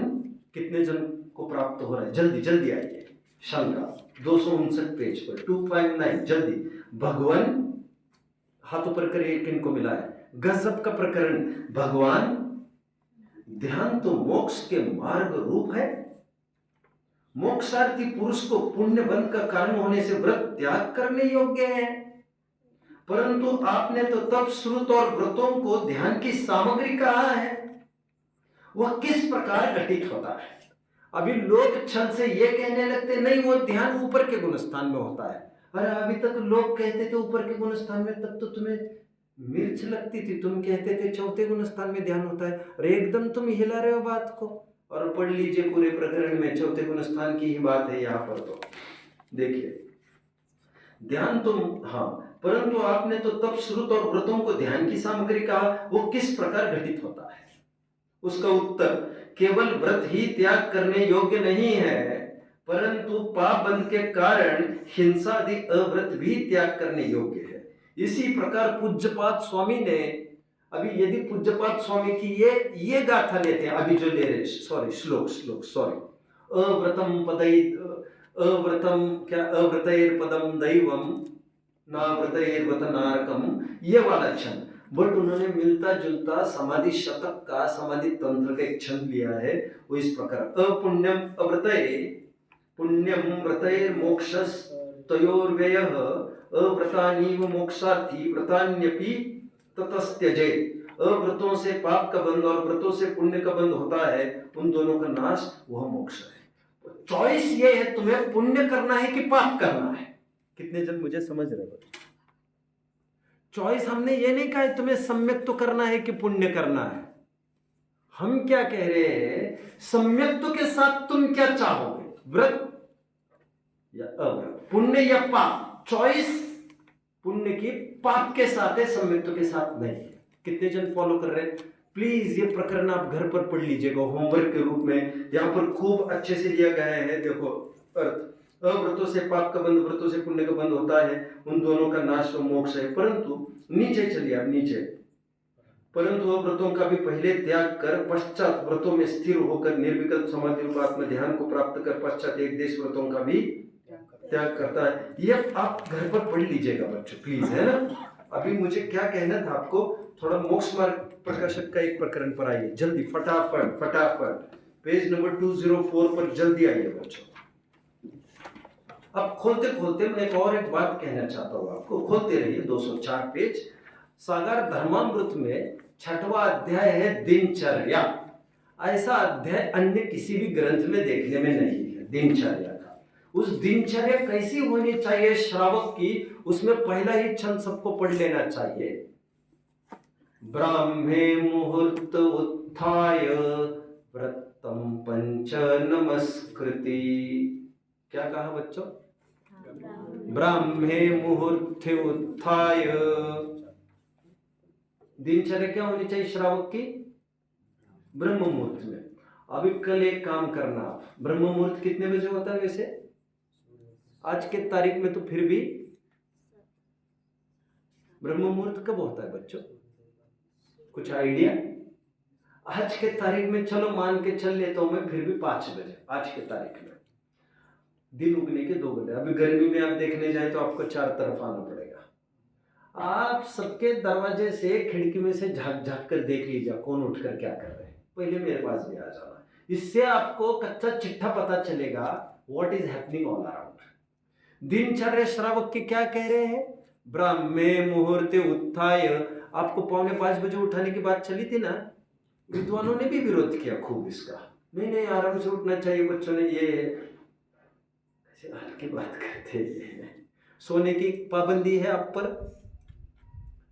कितने जन को प्राप्त हो रहा है, जल्दी जल्दी आइए। शंका 259 पेज पर 259, जल्दी। भगवान, हाथ ऊपर करिए, किनको मिला है, गजब का प्रकरण। भगवान, ध्यान तो मोक्ष के मार्ग रूप है, मोक्षार्थी पुरुष को पुण्य बंध का कारण होने से व्रत त्याग करने योग्य है, परंतु आपने तो तप श्रुत और व्रतों को ध्यान की सामग्री कहा है, वह किस प्रकार घटित होता है। अभी लोग छल से ये कहने लगते नहीं, वो ध्यान ऊपर के गुणस्थान में होता है। अरे अभी तक लोग कहते थे ऊपर के गुणस्थान में, तब तो तुम्हें मिर्च लगती थी, तुम कहते थे चौथे गुणस्थान में ध्यान होता है। अरे एकदम तुम हिला रहे हो बात को, और पढ़ लीजिए पूरे प्रकरण में चौथे गुणस्थान की ही बात है यहाँ पर। तो देखिए, ध्यान तुम, हाँ, परंतु आपने तो तप श्रुत और व्रतों को ध्यान की सामग्री कहा, वो किस प्रकार घटित होता है। उसका उत्तर, केवल व्रत ही त्याग करने योग्य नहीं है, परंतु पाप बंध के कारण हिंसा आदि अव्रत भी त्याग करने योग्य है। इसी प्रकार पूज्यपाद स्वामी ने, अभी यदि पूज्यपाद स्वामी की ये गाथा लेते हैं, अभी जो ले रहे, श्लोक सॉरी, अव्रतम पदई, अव्रतम क्या, अव्रतैर पदम दैवम नाव्रतैर वत नारकम, ये वाला छंद, बट उन्होंने मिलता जुलता समाधि शतक का, समाधि तंत्र का एक छंद लिया है, वो इस प्रकार, अपुण्यम अव्रतये पुण्यम व्रतैर मोक्षस तयोर्व्ययः अव्रतानीव मोक्षार्थी व्रतान्यपि ततस्त्यजे। अव्रतों से पाप का बंध और व्रतों से पुण्य का बंध होता है, उन दोनों का नाश वह मोक्ष है। चॉइस ये है, तुम्हें पुण्य करना है कि पाप करना है। कितने जन मुझे समझ रहे हो? चॉइस हमने ये नहीं कहा है तुम्हें सम्यक तो करना है कि पुण्य करना है। हम क्या कह रहे हैं, सम्यक्त्व के साथ तुम क्या चाहोगे, व्रत या अव्रत, पुण्य या पाप। चॉइस पुण्य की पाप के साथ है, सम्यक्त्व के साथ नहीं है। कितने जन फॉलो कर रहे हैं? प्लीज ये प्रकरण आप घर पर पढ़ लीजिएगा होमवर्क के रूप में, यहाँ पर खूब अच्छे से लिया गया है। देखो, अर्थ, अव्रतों से पाप का बंध, व्रतों से पुण्य का बंध होता है, उन दोनों का नाश व मोक्ष है। परंतु नीचे चलिए आप, नीचे, परंतु अव्रतों का भी पहले त्याग कर पश्चात व्रतों में स्थिर होकर निर्विकल्प समाधि रूप आत्म ध्यान को प्राप्त कर पश्चात एक देश व्रतों का भी त्याग करता है। ये आप घर पर पढ़ लीजिएगा बच्चों प्लीज, है ना। अभी मुझे क्या कहना था आपको, थोड़ा मोक्ष मार्ग प्रकाशक का एक प्रकरण पर आइए जल्दी, फटाफट फटाफट, पेज नंबर 204 पर जल्दी आइए बच्चों। अब खोलते खोलते मैं एक बात कहना चाहता हूँ आपको, खोलते रहिए 204 पेज। सागर धर्मामृत में 6वां अध्याय है दिनचर्या। ऐसा अध्याय अन्य किसी भी ग्रंथ में देखने में नहीं है दिनचर्या का। उस दिनचर्या कैसी होनी चाहिए श्रावक की, उसमें पहला ही छंद सबको पढ़ लेना चाहिए। ब्राह्मे मुहूर्त उत्थाय व्रतम पंच नमस्कृति। क्या कहा बच्चों? ब्राह्मे मुहूर्ते उत्थाय। दिनचर्या क्या होनी चाहिए श्रावक की? ब्रह्म मुहूर्त में। अभी कल एक काम करना, आप ब्रह्म मुहूर्त कितने बजे होता है वैसे आज के तारीख में? तो फिर भी ब्रह्म मुहूर्त कब होता है बच्चों, कुछ आइडिया? आज के तारीख में चलो मान के चल लेता हूं मैं, फिर भी 5 बजे आज के तारीख में, दिन उगने के 2 घंटे। अभी गर्मी में आप देखने जाए तो आपको 4 तरफ आना पड़ेगा। आप सबके दरवाजे से खिड़की में से झांक झांक कर देख लीजिए कौन उठकर क्या कर रहे हैं, पहले मेरे पास भी आ जाना। इससे आपको कच्चा चिट्ठा पता चलेगा what is happening all around. दिनचर्या श्रावक के क्या कह रहे हैं? ब्राह्मे मुहूर्ते उत्थाय। आपको 4:45 बजे उठाने की बात चली थी ना, विद्वानों ने भी विरोध किया खूब इसका, नहीं नहीं आराम से उठना चाहिए बच्चों ने, ये ऐसे हल्की बात करते हैं। सोने की पाबंदी है आप पर।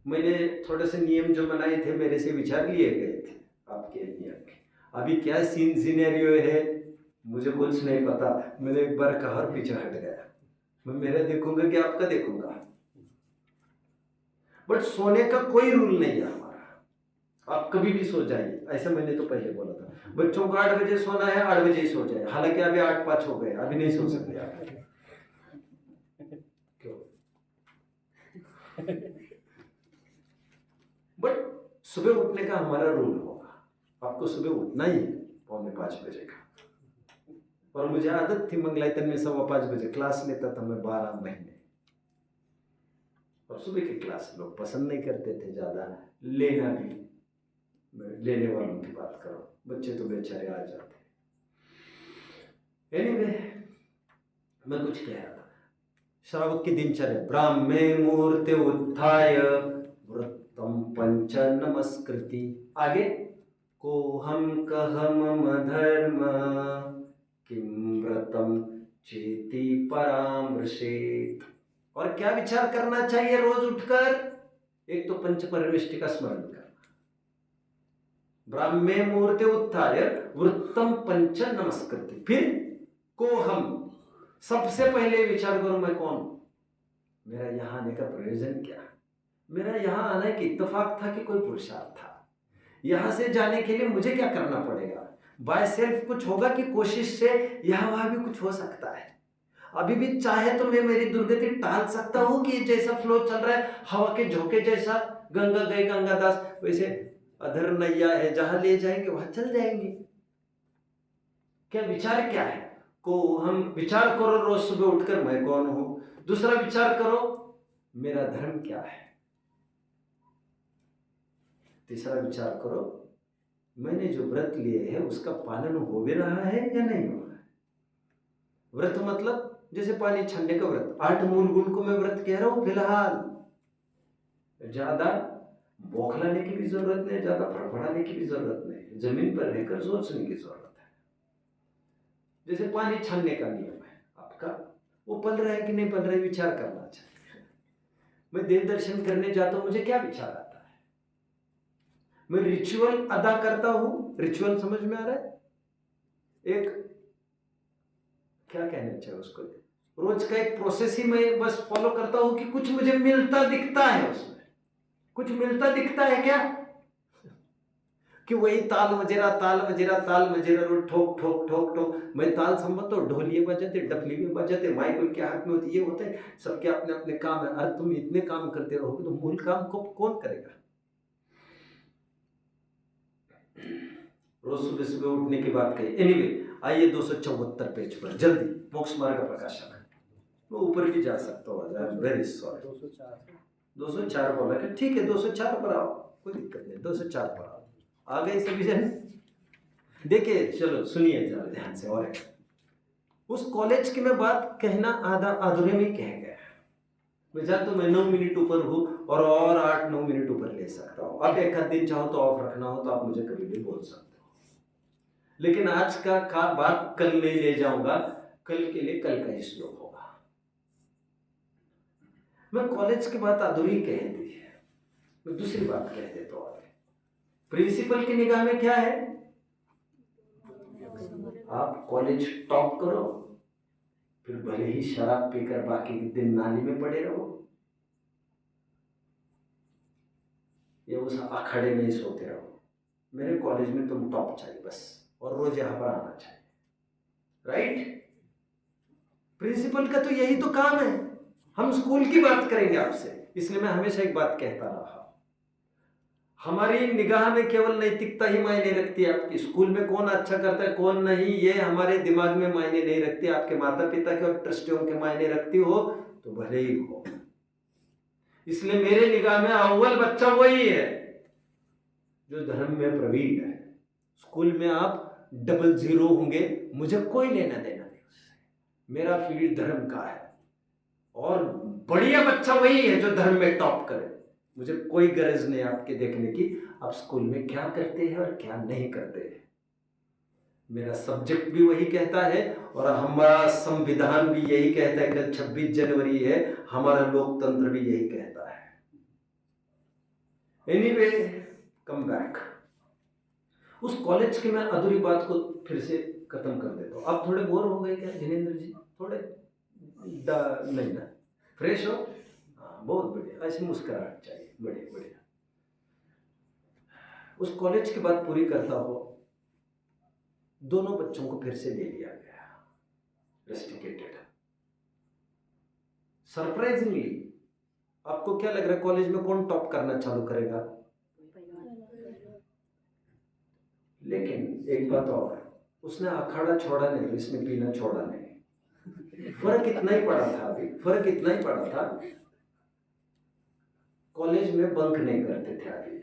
मैंने थोड़े से नियम जो बनाए थे मेरे से विचार लिए गए थे आपके नियम के। अभी क्या सीन सिनेरियो है मुझे कुछ नहीं पता, मैंने एक बार कहा और पीछे हट गया। मैं मेरा देखूंगा कि आपका देखूंगा, बट सोने का कोई रूल नहीं है हमारा, आप कभी भी सो जाइए, ऐसा मैंने तो पहले बोला था। बच्चों को 8 बजे सोना है 8 बजे ही सो जाए, हालांकि अभी 8:05 हो गए, अभी नहीं सो सकते आप। क्यों? बट सुबह उठने का हमारा रूल होगा, आपको सुबह उठना ही है 4:45 बजे का। और मुझे आदत थी मंगलायतन में 5:15 बजे क्लास लेता था मैं 12 महीने, और सुबह की क्लास लोग पसंद नहीं करते थे ज़्यादा लेना भी, लेने वालों की बात करो, बच्चे तो बेचारे आ जाते। एनीवे, मैं कुछ कह रहा था, श्रावक की दिनचर्या, ब्राह्मे मुहूर्ते उत्थाय व्रतम पंच नमस्कृति। आगे, को हम कह मम धर्म किम व्रतम चेति परामृशेत। और क्या विचार करना चाहिए रोज उठकर? एक तो पंच परमेष्टि का स्मरण करना, ब्राह्मे मुहूर्ते उत्थाय वृत्तम पंच नमस्कृति। फिर को हम, सबसे पहले विचार करो मैं कौन हूं, मेरा यहां आने का प्रयोजन क्या, मेरा यहां आने की इत्तेफाक था कि कोई पुरुषार्थ था, यहां से जाने के लिए मुझे क्या करना पड़ेगा, बाय सेल्फ कुछ होगा कि कोशिश से यहां वहां भी कुछ हो सकता है। अभी भी चाहे तो मैं मेरी दुर्गति टाल सकता हूं कि जैसा फ्लो चल रहा है हवा के झोंके जैसा, गंगा गए गंगादास, वैसे अधर नैया है जहां ले जाएंगे वहां चल जाएंगे। क्या विचार क्या है? को हम विचार करो रोज सुबह उठकर मैं कौन हूं। दूसरा विचार करो मेरा धर्म क्या है। तीसरा विचार करो मैंने जो व्रत लिए है उसका पालन हो भी रहा है या नहीं हो रहा है। व्रत मतलब जैसे पानी छानने का व्रत, 8 मूल गुण को मैं व्रत कह रहा हूं फिलहाल। ज्यादा बौखलाने की भी जरूरत नहीं, ज्यादा फड़फड़ाने की भी जरूरत नहीं, जमीन पर रहकर सोचने की जरूरत है। जैसे पानी छानने का नियम है आपका, वो पल रहा है कि नहीं पल रहा है विचार करना चाहिए। मैं देव दर्शन करने जाता हूं, मुझे क्या विचार आता है? मैं रिचुअल अदा करता हूं, रिचुअल समझ में आ रहा है? एक क्या कहना चाहिए उसको, रोज का एक प्रोसेस ही मैं बस फॉलो करता हूं कि कुछ मुझे मिलता दिखता है, उसमें कुछ मिलता दिखता है क्या, कि वही ताल मजेरा ताल मजेरा ताल मजेरा रोज ठोक ठोक ठोक ठोक। मैं ताल संबंध तो ढोलिए बजाते, डफली भी बजाते, माइक उनके हाथ में होती, ये होते हैं, सबके अपने अपने काम है। अरे तुम इतने काम करते रहोगे तो मूल काम को कौन करेगा? रोज सुबह सुबह उठने की बात कही। एनीवे, आइए 274 पेज पर जल्दी, मोक्ष मार्ग का प्रकाशन है। मैं ऊपर भी जा सकता हूँ, वेरी सॉरी। 204 बोला कि ठीक है 204 पर आओ, कोई दिक्कत नहीं, 204 पर आओ। आ गए सभी जन? देखिए चलो सुनिए जरा ध्यान से। और उस कॉलेज की मैं बात कहना आधा अधूरे में कह गया, मैं चाहता हूँ मैं 9 मिनट ऊपर हूँ और 8-9 मिनट ऊपर ले सकता हूँ। अब एक आध दिन चाहो तो ऑफ रखना हो तो आप मुझे कभी भी बोल सकते हो, लेकिन आज का बात कल नहीं ले जाऊंगा, कल के लिए कल का ही श्लोक होगा। मैं कॉलेज की बात अधूरी कह दी है, मैं दूसरी बात कह देता हूँ। प्रिंसिपल की निगाह में क्या है? आप कॉलेज टॉप करो, फिर भले ही शराब पीकर बाकी के दिन नाली में पड़े रहो, या उस अखाड़े में ही सोते रहो, मेरे कॉलेज में तुम टॉप चाहिए बस, और रोज यहां पर आना चाहिए, राइट? प्रिंसिपल का तो यही तो काम है। हम स्कूल की बात करेंगे आपसे, इसलिए मैं हमेशा एक बात कहता रहा, हमारी निगाह में केवल नैतिकता ही मायने रखती है। आपकी स्कूल में कौन अच्छा करता है कौन नहीं, ये हमारे दिमाग में मायने नहीं रखती। आपके माता पिता के और ट्रस्टियों के मायने रखती हो तो भले ही हो। इसलिए मेरे निगाह में अव्वल बच्चा वही है जो धर्म में प्रवीण है। स्कूल में आप 00 होंगे, मुझे कोई लेना देना नहीं उससे, मेरा फील्ड धर्म का है। और बढ़िया बच्चा वही है जो धर्म में टॉप करे। मुझे कोई गरज नहीं आपके देखने की आप स्कूल में क्या करते हैं और क्या नहीं करते हैं। मेरा सब्जेक्ट भी वही कहता है और हमारा संविधान भी यही कहता है। कल 26 जनवरी है, हमारा लोकतंत्र भी यही कहता है। Anyway, come back. उस कॉलेज की मैं अधूरी बात को फिर से खत्म कर देता हूँ। आप थोड़े बोर हो गए क्या जिनेंद्र जी? थोड़े नहीं ना, फ्रेश हो? हाँ, बहुत बढ़िया, ऐसी मुस्कुराहट चाहिए। बढ़िया बढ़िया। उस कॉलेज की बात पूरी करता हो, दोनों बच्चों को फिर से ले लिया गया, रेस्टिकेटेड। सरप्राइजिंगली आपको क्या लग रहा है कॉलेज में कौन टॉप करना चालू करेगा? लेकिन एक बात और, उसने अखाड़ा छोड़ा नहीं, इसने पीना छोड़ा नहीं। फर्क इतना ही पड़ा था, अभी फर्क इतना ही पड़ा था, कॉलेज में बंक नहीं करते थे अभी।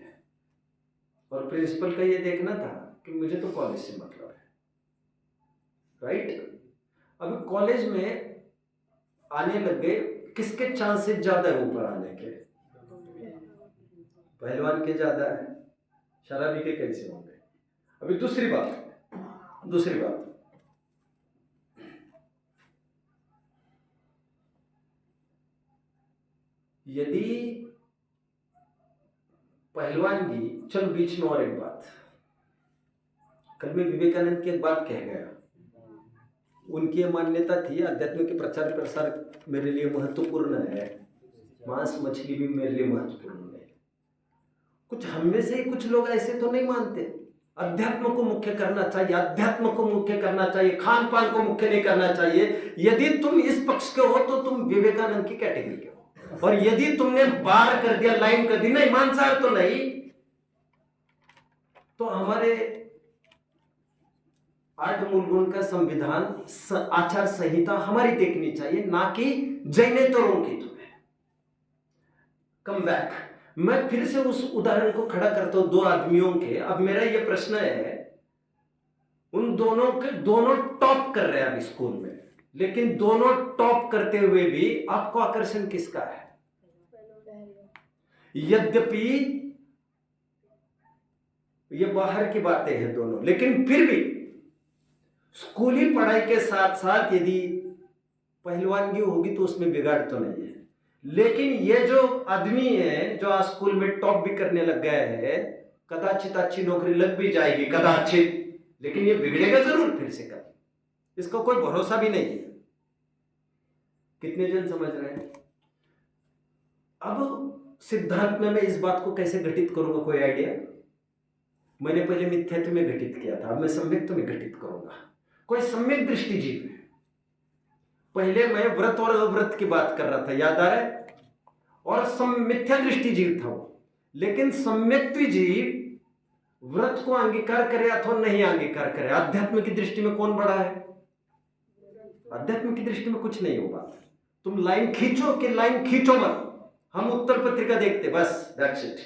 और प्रिंसिपल का ये देखना था कि मुझे तो कॉलेज से मतलब है, राइट? अभी कॉलेज में आने लग गए, किसके चांसेस ज्यादा है ऊपर आने के? पहलवान के ज्यादा है, शराबी के कैसे होंगे? अभी दूसरी बात, यदि पहलवानगी, चलो बीच में और एक बात, कल मैं विवेकानंद की एक बात कह गया। उनकी मान्यता थी अध्यात्म के प्रचार प्रसार मेरे लिए महत्वपूर्ण है, मांस मछली भी मेरे लिए महत्वपूर्ण है। कुछ हम में से ही कुछ लोग ऐसे तो नहीं मानते, अध्यात्म को मुख्य करना चाहिए, अध्यात्म को मुख्य करना चाहिए, खान पान को मुख्य नहीं करना चाहिए। यदि तुम इस पक्ष के हो तो तुम विवेकानंद की कैटेगरी के हो, और यदि तुमने बार कर दिया, लाइन कर दी, नहीं मांसाहार तो नहीं, तो हमारे 8 मूल गुण का संविधान, आचार संहिता हमारी देखनी चाहिए, ना कि जैनेतरों की। तुम्हें कम बैक, मैं फिर से उस उदाहरण को खड़ा करता हूं 2 आदमियों के। अब मेरा ये प्रश्न है, उन दोनों के दोनों टॉप कर रहे हैं अभी स्कूल में, लेकिन दोनों टॉप करते हुए भी आपको आकर्षण किसका है? यद्यपि ये बाहर की बातें हैं दोनों, लेकिन फिर भी स्कूली पढ़ाई के साथ साथ यदि पहलवानगी होगी तो उसमें बिगाड़ तो नहीं है। लेकिन ये जो आदमी है जो आज स्कूल में टॉप भी करने लग गया है, कदाचित अच्छी नौकरी लग भी जाएगी, कदाचित, लेकिन ये बिगड़ेगा जरूर फिर से कभी, इसका कोई भरोसा भी नहीं है। कितने जन समझ रहे हैं? अब सिद्धांत में मैं इस बात को कैसे घटित करूंगा, कोई आइडिया? मैंने पहले मिथ्यात्व में घटित किया था, अब मैं सम्यक्त्व में घटित करूंगा। कोई सम्यक दृष्टि जीव है। पहले मैं व्रत और अव्रत की बात कर रहा था, याद आ रहा है? और मिथ्या दृष्टि जीव था वो। लेकिन सम्यक्त्व जीव व्रत को अंगीकार करे अथवा नहीं अंगीकार करे, अध्यात्म की दृष्टि में कौन बड़ा है? अध्यात्म की दृष्टि में कुछ नहीं होगा। तुम लाइन खींचो कि लाइन खींचो मत, हम उत्तर पत्रिका देखते बस, दैट्स इट।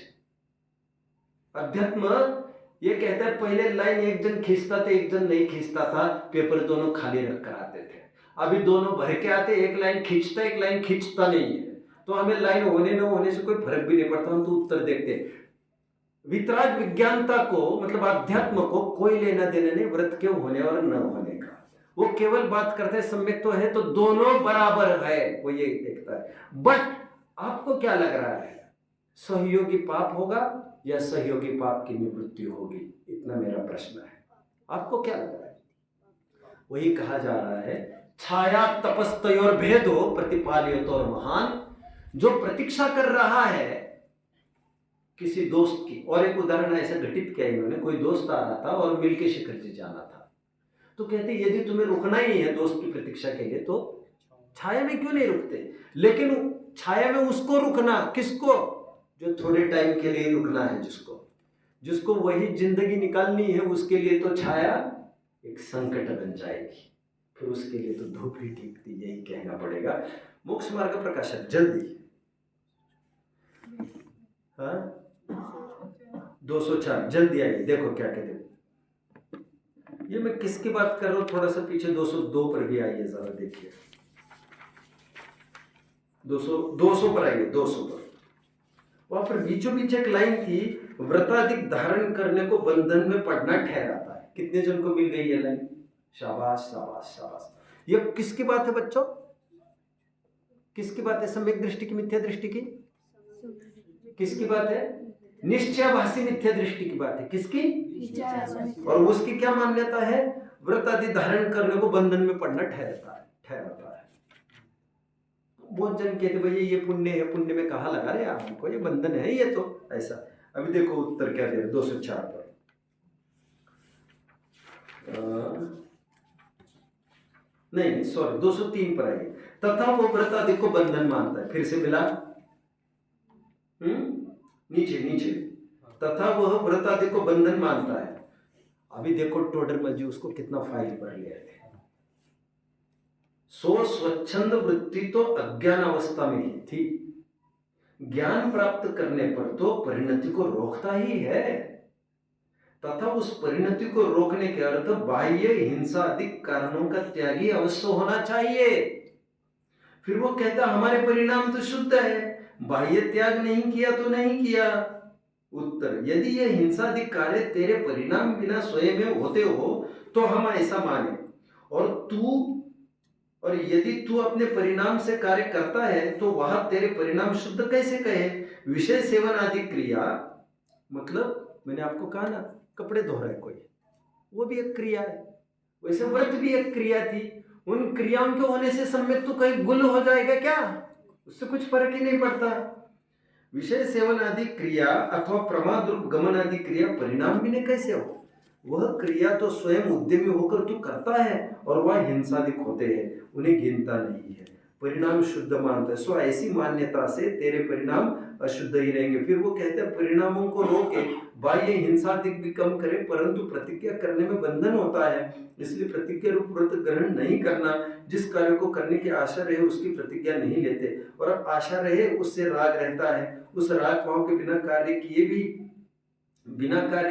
अध्यात्म ये कहता है पहले लाइन एक जन खींचता था, एक जन नहीं खींचता था, पेपर दोनों खाली रख कर आते थे। अभी दोनों भर के आते, एक लाइन खींचता, एक लाइन खींचता नहीं है, तो हमें लाइन होने न होने से कोई फर्क भी नहीं पड़ता, हम तो उत्तर देखते। वितराग विज्ञानता को, मतलब अध्यात्म को कोई लेना देना नहीं व्रत के होने और न होने का। वो केवल बात करते हैं सम्यक तो है तो दोनों बराबर है, वो ये देखता है। बट आपको क्या लग रहा है, सहयोगी पाप होगा या सहयोगी पाप की निवृत्ति होगी? इतना मेरा प्रश्न है। आपको क्या लग रहा है? वही कहा जा रहा है, छाया तपस्तयोर भेदो प्रतिपालयतोर महान। जो प्रतीक्षा कर रहा है किसी दोस्त की, और एक उदाहरण ऐसा घटित किया इन्होंने, कोई दोस्त आ रहा था और मिल के शिखर जी जाना था, तो कहते यदि तुम्हें रुकना ही है दोस्त की प्रतीक्षा के लिए तो छाया में क्यों नहीं रुकते, लेकिन छाया में उसको रुकना, किसको, जो थोड़े टाइम के लिए रुकना है, जिसको वही जिंदगी निकालनी है, उसके लिए तो छाया एक संकट बन जाएगी, फिर उसके लिए तो धूप ही ठीक थी, यही कहना पड़ेगा। मोक्ष मार्ग प्रकाशक जल्दी, हाँ 204 जल्दी आइए, देखो क्या कहते हैं। ये मैं किसकी बात कर रहा हूँ, थोड़ा सा पीछे 202 पर भी आइए, जरा देखिए 200 पर आइए, 200 पर। वहां पर बीचों बीच एक लाइन थी, व्रताधिक धारण करने को बंधन में पड़ना ठहराता है। कितने जन को मिल गई ये लाइन? शाबाश शाबाश शाबाश। ये किसकी बात है बच्चों, किसकी बात है? सम्यक दृष्टि की, मिथ्या दृष्टि की, किसकी बात है? निश्चयाभासी मिथ्या दृष्टि की बात है। किसकी? और उसकी क्या मान्यता है? व्रतादि धारण करने को बंधन में पड़ना ठहराता है। बहुत जन कहते भैया ये पुण्य है, पुण्य में कहाँ लगा रहे आपको, ये बंधन है ये तो ऐसा। अभी देखो उत्तर क्या दे रहे 204 पर। नहीं सॉरी 203 पर आइए। तथा वो व्रतादि को बंधन मानता है। फिर से मिला नीचे तथा वह व्रतादि को बंधन मानता है। अभी देखो टोडरमल जी उसको कितना फाइल पढ़ लिया थे। सो स्वच्छंद वृत्ति तो अज्ञान अवस्था में ही थी, ज्ञान प्राप्त करने पर तो परिणति को रोकता ही है, तथा उस परिणति को रोकने के अर्थ बाह्य हिंसा आदि कारणों का त्यागी अवश्य होना चाहिए। फिर वो कहता हमारे परिणाम तो शुद्ध है, बाह्य त्याग नहीं किया तो नहीं किया। उत्तर, यदि ये हिंसादिक कार्य तेरे परिणाम बिना स्वयं में होते हो तो हम ऐसा माने, और यदि तू अपने परिणाम से कार्य करता है तो वह तेरे परिणाम शुद्ध कैसे कहे? विषय सेवन आदि क्रिया, मतलब मैंने आपको कहा ना कपड़े धो रहा है कोई, वो भी एक क्रिया है, वैसे व्रत भी एक क्रिया थी। उन क्रियाओं के होने से सम्यक तो कहीं गुल हो जाएगा क्या? उससे कुछ फर्क ही नहीं पड़ता। विषय सेवन आदि क्रिया अथवा प्रमाद रूप गमन आदि क्रिया परिणाम भी नहीं कैसे हो? वह क्रिया तो स्वयं उद्यमी होकर तू करता है, और वह हिंसादिक होते हैं, उन्हें गिनता नहीं है, परिणाम शुद्ध मानता है। सो ऐसी मान्यता से तेरे परिणाम अशुद्ध ही रहेंगे। फिर वो कहते हैं परिणामों को रोके, बाह्य हिंसादिक भी कम करे, परंतु प्रतिज्ञा करने में बंधन होता है, इसलिए प्रतिज्ञा रूप व्रत ग्रहण नहीं करना। जिस कार्य को करने की आशा रहे उसकी प्रतिज्ञा नहीं लेते, और अब आशा रहे उससे राग रहता है, उस राग भाव के बिना कार्य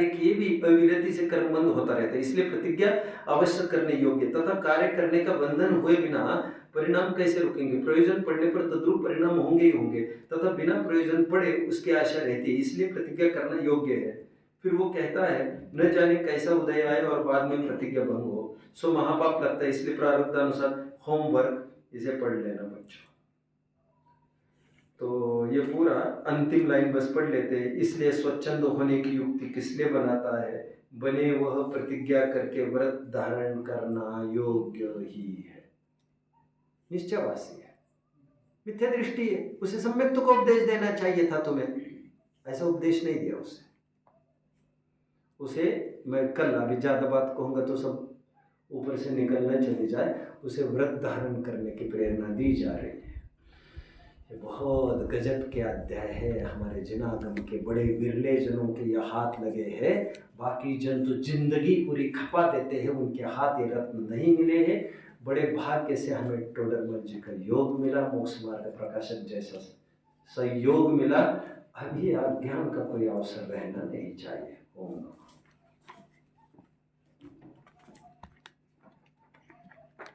किए भी अविरति से कर्म बंद होता रहता है, इसलिए प्रतिज्ञा अवश्य करने योग्य, तथा कार्य करने का बंधन हुए बिना परिणाम कैसे रुकेंगे? प्रयोजन पड़ने पर तद्रूप परिणाम होंगे ही होंगे, तथा बिना प्रयोजन पड़े उसकी आशा रहती है, इसलिए प्रतिज्ञा करना योग्य है। फिर वो कहता है न जाने कैसा उदय आए और बाद में प्रतिज्ञा भंग हो, सो महापाप लगता है, इसलिए प्रारब्धानुसार होमवर्क इसे पढ़ लेना बच्चों। तो ये पूरा अंतिम लाइन बस पढ़ लेते हैं। इसलिए स्वच्छंद होने की युक्ति किस लिए बनाता है? बने वह प्रतिज्ञा करके व्रत धारण करना योग्य ही है, निश्चयवासी है, मिथ्या दृष्टि है, उसे सम्यक को उपदेश देना चाहिए था तुम्हें, ऐसा उपदेश नहीं दिया उसे मैं कल अभी ज्यादा बात कहूंगा तो सब ऊपर से निकलना चली जाए, उसे व्रत धारण करने की प्रेरणा दी जा रही है। ये बहुत गजब के अध्याय है, हमारे जनागम के बड़े विरले जनों के ये हाथ लगे हैं, बाकी जन तो जिंदगी पूरी खपा देते हैं, उनके हाथ ये रत्न नहीं मिले हैं। बड़े भाग्य से हमें टोडरमल जी का योग मिला, मोक्ष मार्ग प्रकाशक जैसा संयोग मिला। अभी अज्ञान का कोई अवसर रहना नहीं चाहिए। ओम नमः।